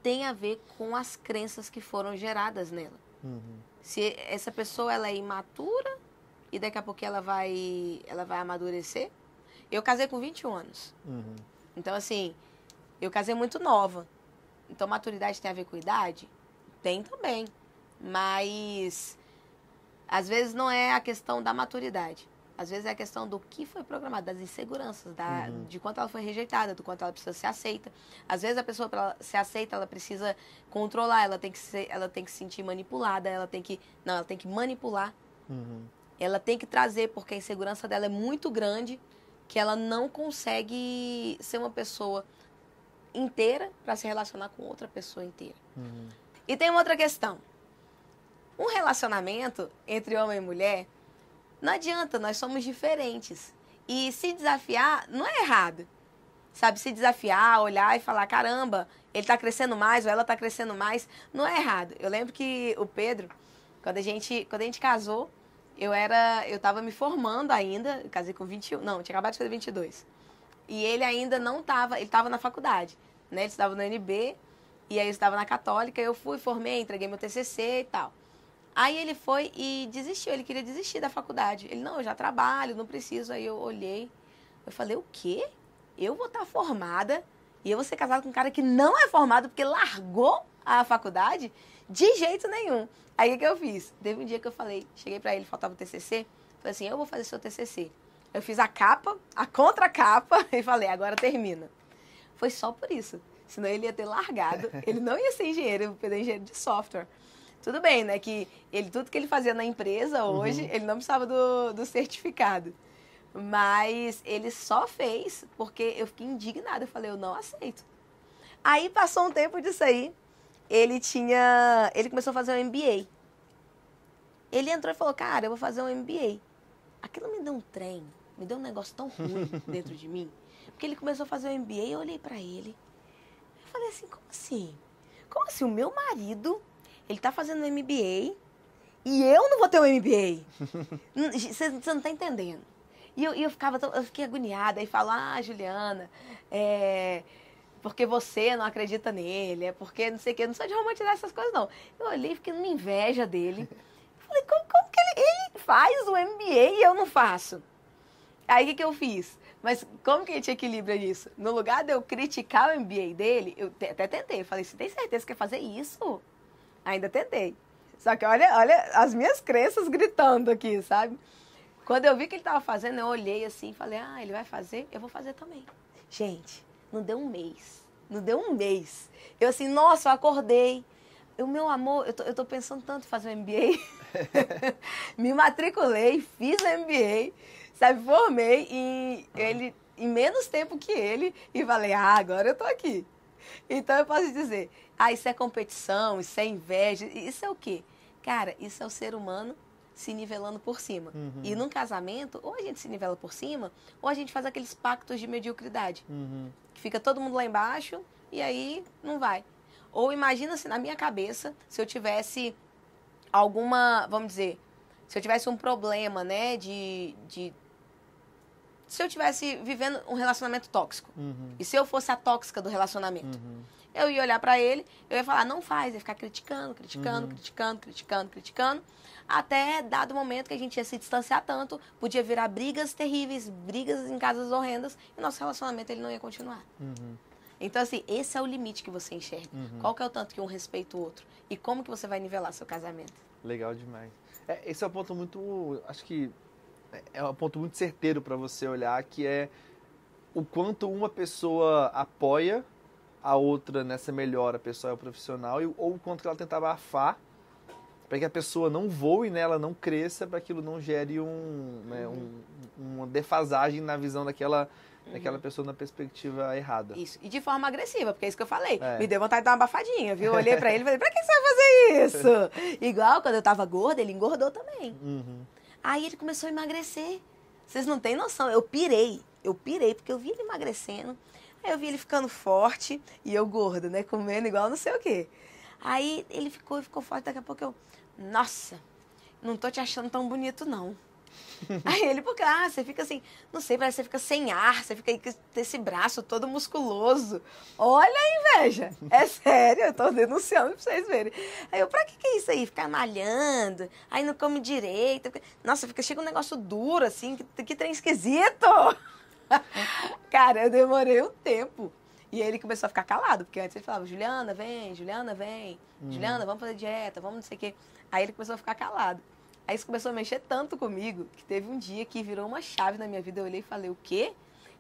tem a ver com as crenças que foram geradas nela. Uhum. Se essa pessoa ela é imatura e daqui a pouco ela vai amadurecer. Eu casei com 21 anos. Uhum. Então, assim, eu casei muito nova. Então, maturidade tem a ver com idade? Tem também. Mas, às vezes, não é a questão da maturidade. Às vezes é a questão do que foi programado, das inseguranças, de quanto ela foi rejeitada, do quanto ela precisa ser aceita. Às vezes a pessoa, para ser aceita, ela precisa controlar, ela tem que se sentir manipulada, ela tem que manipular. Uhum. Ela tem que trazer, porque a insegurança dela é muito grande, que ela não consegue ser uma pessoa inteira para se relacionar com outra pessoa inteira. Uhum. E tem uma outra questão. Um relacionamento entre homem e mulher, não adianta, nós somos diferentes. E se desafiar não é errado. Sabe, se desafiar, olhar e falar, caramba, ele está crescendo mais ou ela está crescendo mais, não é errado. Eu lembro que o Pedro, quando a gente casou, eu estava me formando ainda, eu casei com 21, não, tinha acabado de fazer 22. E ele ainda não estava, ele estava na faculdade, né? Ele estava no UNB, e aí eu estava na Católica, eu fui, formei, entreguei meu TCC e tal. Aí ele foi e desistiu, ele queria desistir da faculdade. Ele, não, eu já trabalho, não preciso. Aí eu olhei, eu falei, o quê? Eu vou estar formada e eu vou ser casada com um cara que não é formado porque largou a faculdade? De jeito nenhum. Aí o que eu fiz? Teve um dia que eu falei, cheguei pra ele, faltava o TCC, falei assim, eu vou fazer seu TCC. Eu fiz a capa, a contracapa e falei, agora termina. Foi só por isso, senão ele ia ter largado. Ele não ia ser engenheiro, ele ia ser engenheiro de software. Tudo bem, né, que tudo que ele fazia na empresa hoje, ele não precisava do certificado. Mas ele só fez porque eu fiquei indignada. Eu falei, eu não aceito. Aí passou um tempo disso aí, ele começou a fazer um MBA. Ele entrou e falou, cara, eu vou fazer um MBA. Aquilo me deu um trem, me deu um negócio tão ruim dentro de mim. Porque ele começou a fazer um MBA, eu olhei pra ele. Eu falei assim, como assim? Como assim? O meu marido, ele tá fazendo um MBA e eu não vou ter um MBA? Você não tá entendendo. E eu fiquei agoniada. Aí falo, Juliana, porque você não acredita nele, é porque não sei o que, eu não sou de romantizar essas coisas, não. Eu olhei e fiquei numa inveja dele. Falei, como que ele faz o MBA e eu não faço? Aí o que eu fiz? Mas como que a gente equilibra isso? No lugar de eu criticar o MBA dele, eu até tentei. Eu falei, você tem certeza que quer fazer isso? Ainda tentei. Só que olha as minhas crenças gritando aqui, sabe? Quando eu vi que ele estava fazendo, eu olhei assim e falei, ele vai fazer? Eu vou fazer também. Gente, não deu um mês. Não deu um mês. Eu assim, nossa, eu acordei. o meu amor, eu tô pensando tanto em fazer um MBA. Me matriculei, fiz o MBA, sabe, formei em menos tempo que ele e falei, agora eu tô aqui. Então eu posso dizer, isso é competição, isso é inveja, isso é o quê? Cara, isso é o ser humano se nivelando por cima. Uhum. E num casamento, ou a gente se nivela por cima, ou a gente faz aqueles pactos de mediocridade. Uhum. Que fica todo mundo lá embaixo e aí não vai. Ou imagina se na minha cabeça, se eu tivesse alguma, vamos dizer, se eu tivesse um problema, né, se eu tivesse vivendo um relacionamento tóxico, e se eu fosse a tóxica do relacionamento, eu ia olhar pra ele, eu ia falar, não faz, ia ficar criticando, até dado momento que a gente ia se distanciar tanto, podia virar brigas terríveis, brigas em casas horrendas, e nosso relacionamento ele não ia continuar. Então, assim, esse é o limite que você enxerga. Qual que é o tanto que um respeita o outro? E como que você vai nivelar seu casamento? Legal demais. Esse é um ponto muito, acho que é um ponto muito certeiro para você olhar, que é o quanto uma pessoa apoia a outra nessa melhora pessoal e profissional, ou o quanto que ela tenta abafar para que a pessoa não voe, né, ela não cresça, para que aquilo não gere uma defasagem na visão daquela pessoa na perspectiva errada. Isso. E de forma agressiva, porque é isso que eu falei. Me deu vontade de dar uma abafadinha, viu? Eu olhei pra ele e falei, pra que você vai fazer isso? Igual quando eu tava gorda, ele engordou também. Aí ele começou a emagrecer. Vocês não têm noção. Eu pirei, porque eu vi ele emagrecendo. Aí eu vi ele ficando forte e eu gorda, né? Comendo igual não sei o quê. Aí ele ficou forte, daqui a pouco eu... Nossa, não tô te achando tão bonito, não. Aí ele, porque você fica assim, não sei, parece que você fica sem ar, você fica aí com esse braço todo musculoso. Olha a inveja, é sério, eu tô denunciando pra vocês verem. Aí eu, pra que é isso aí? Ficar malhando, aí não come direito. Nossa, chega um negócio duro assim, que trem esquisito. Cara, eu demorei um tempo. E aí ele começou a ficar calado, porque antes ele falava, Juliana, vem, Juliana, vamos fazer dieta, vamos não sei o quê. Aí ele começou a ficar calado. Aí isso começou a mexer tanto comigo, que teve um dia que virou uma chave na minha vida. Eu olhei e falei, o quê?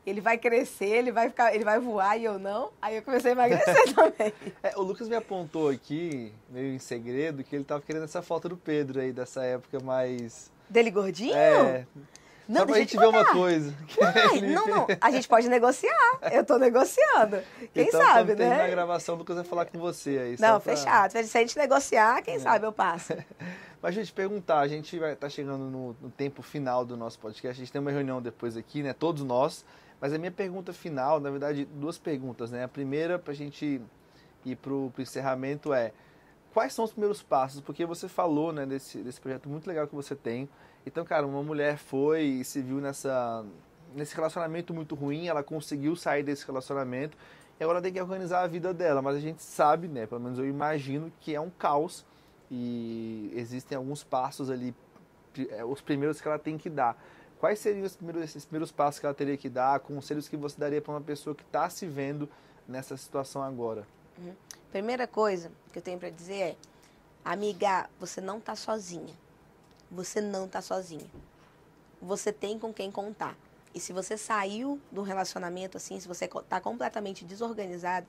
Ele vai crescer, ele vai voar e eu não? Aí eu comecei a emagrecer também. O Lucas me apontou aqui, meio em segredo, que ele tava querendo essa foto do Pedro aí, dessa época mais... Dele gordinho? Não, só pra gente ver uma coisa. Não, a gente pode negociar. Eu tô negociando. Quem então, sabe, quando terminar a gravação, o Lucas vai falar com você aí. Não, fechado. Se a gente negociar, quem sabe eu passo. Mas, gente, perguntar, a gente vai estar chegando no tempo final do nosso podcast, a gente tem uma reunião depois aqui, né, todos nós, mas a minha pergunta final, na verdade, duas perguntas, né, a primeira, pra gente ir pro encerramento quais são os primeiros passos? Porque você falou, né, desse projeto muito legal que você tem, então, cara, uma mulher foi e se viu nesse relacionamento muito ruim, ela conseguiu sair desse relacionamento, e agora tem que organizar a vida dela, mas a gente sabe, né, pelo menos eu imagino que é um caos, e existem alguns passos ali, os primeiros que ela tem que dar. Quais seriam esses primeiros passos que ela teria que dar, conselhos que você daria para uma pessoa que está se vendo nessa situação agora? Primeira coisa que eu tenho para dizer é, amiga, você não está sozinha. Você não está sozinha. Você tem com quem contar. E se você saiu do relacionamento assim, se você está completamente desorganizado,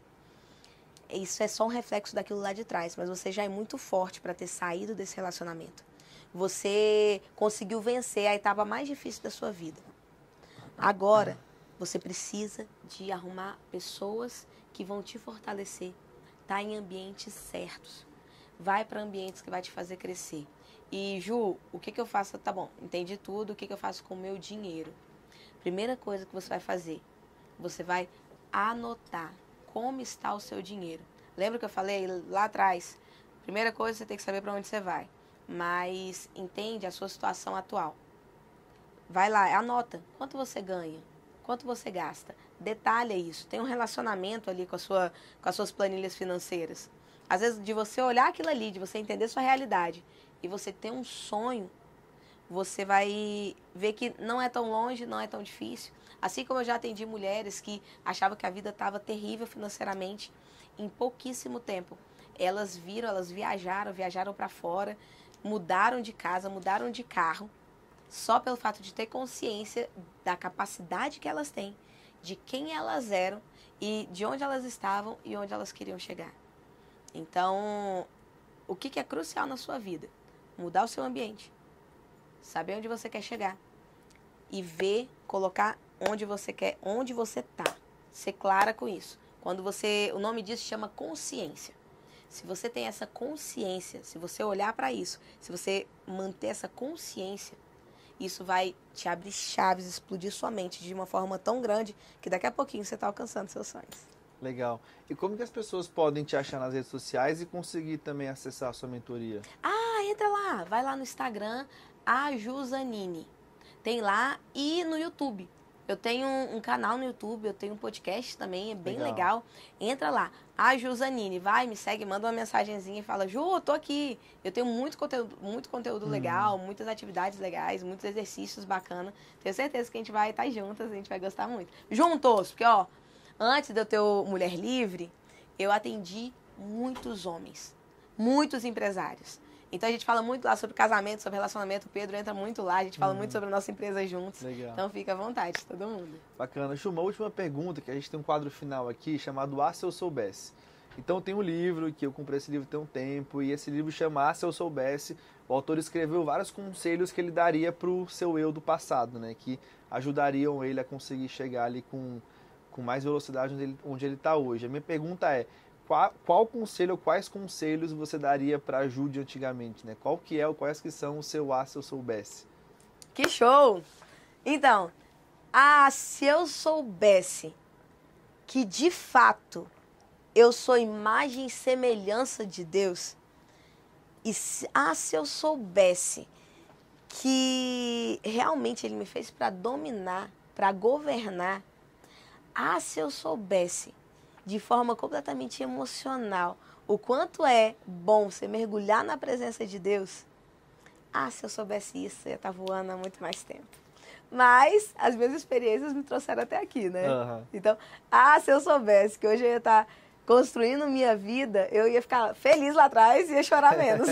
isso é só um reflexo daquilo lá de trás, mas você já é muito forte para ter saído desse relacionamento. Você conseguiu vencer a etapa mais difícil da sua vida. Agora, você precisa de arrumar pessoas que vão te fortalecer. Tá em ambientes certos. Vai para ambientes que vai te fazer crescer. E, Ju, o que eu faço? Tá bom, entendi tudo. O que eu faço com o meu dinheiro? Primeira coisa que você vai fazer, você vai anotar como está o seu dinheiro. Lembra que eu falei lá atrás? Primeira coisa, você tem que saber para onde você vai. Mas entende a sua situação atual. Vai lá, anota quanto você ganha, quanto você gasta. Detalha isso. Tem um relacionamento ali com as suas planilhas financeiras. Às vezes, de você olhar aquilo ali, de você entender sua realidade e você ter um sonho, você vai ver que não é tão longe, não é tão difícil. Assim como eu já atendi mulheres que achavam que a vida estava terrível financeiramente, em pouquíssimo tempo. Elas viajaram para fora, mudaram de casa, mudaram de carro, só pelo fato de ter consciência da capacidade que elas têm, de quem elas eram e de onde elas estavam e onde elas queriam chegar. Então, o que é crucial na sua vida? Mudar o seu ambiente, saber onde você quer chegar e ver, colocar onde você tá. Ser clara com isso. O nome disso chama consciência. Se você tem essa consciência, se você olhar para isso, se você manter essa consciência, isso vai te abrir chaves, explodir sua mente de uma forma tão grande que daqui a pouquinho você está alcançando seus sonhos. Legal. E como que as pessoas podem te achar nas redes sociais e conseguir também acessar a sua mentoria? Entra lá, vai lá no Instagram, a Juzanine. Tem lá e no YouTube. Eu tenho um canal no YouTube, eu tenho um podcast também, é bem legal. Entra lá, a Juzanine, vai, me segue, manda uma mensagenzinha e fala, Ju, tô aqui. Eu tenho muito conteúdo legal, muitas atividades legais, muitos exercícios bacanas. Tenho certeza que a gente vai estar juntas, a gente vai gostar muito. Juntos, porque antes de eu ter o Mulher Livre, eu atendi muitos homens, muitos empresários. Então a gente fala muito lá sobre casamento, sobre relacionamento. O Pedro entra muito lá, a gente fala muito sobre a nossa empresa juntos. Legal. Então fica à vontade, todo mundo. Bacana. Ju, uma última pergunta, que a gente tem um quadro final aqui chamado Ah, Se Eu Soubesse. Então tem um livro, que eu comprei esse livro tem um tempo, e esse livro chama Ah, Se Eu Soubesse. O autor escreveu vários conselhos que ele daria para o seu eu do passado, né? Que ajudariam ele a conseguir chegar ali com mais velocidade onde ele está hoje. A minha pergunta é, qual conselho ou quais conselhos você daria para a Ju de antigamente, né? Quais que são o seu se eu soubesse? Que show! Então, se eu soubesse que de fato eu sou imagem e semelhança de Deus, se eu soubesse que realmente Ele me fez para dominar, para governar, se eu soubesse de forma completamente emocional o quanto é bom você mergulhar na presença de Deus, se eu soubesse isso, eu ia estar voando há muito mais tempo. Mas as minhas experiências me trouxeram até aqui, né? Uhum. Então, se eu soubesse que hoje eu ia estar construindo minha vida, eu ia ficar feliz lá atrás e ia chorar menos.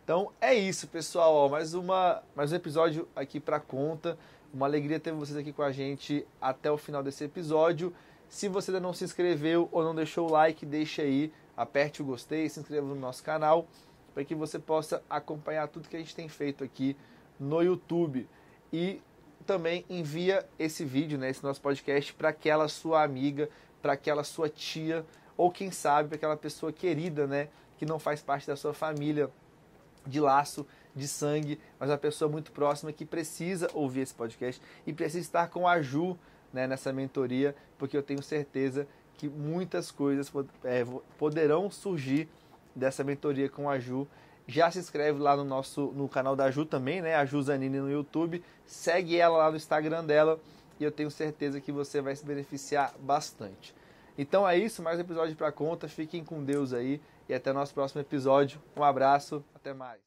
Então é isso, pessoal. Mais um episódio aqui pra conta. Uma alegria ter vocês aqui com a gente até o final desse episódio. Se você ainda não se inscreveu ou não deixou o like, deixa aí, aperte o gostei, se inscreva no nosso canal, para que você possa acompanhar tudo que a gente tem feito aqui no YouTube. E também envia esse vídeo, né, esse nosso podcast, para aquela sua amiga, para aquela sua tia, ou quem sabe, para aquela pessoa querida, né, que não faz parte da sua família de laço, de sangue, mas uma pessoa muito próxima que precisa ouvir esse podcast e precisa estar com a Ju, né, nessa mentoria, porque eu tenho certeza que muitas coisas poderão surgir dessa mentoria com a Ju. Já se inscreve lá no canal da Ju também, né, a Juzanine no YouTube, segue ela lá no Instagram dela e eu tenho certeza que você vai se beneficiar bastante. Então é isso, mais um episódio pra conta, fiquem com Deus aí e até o nosso próximo episódio. Um abraço, até mais.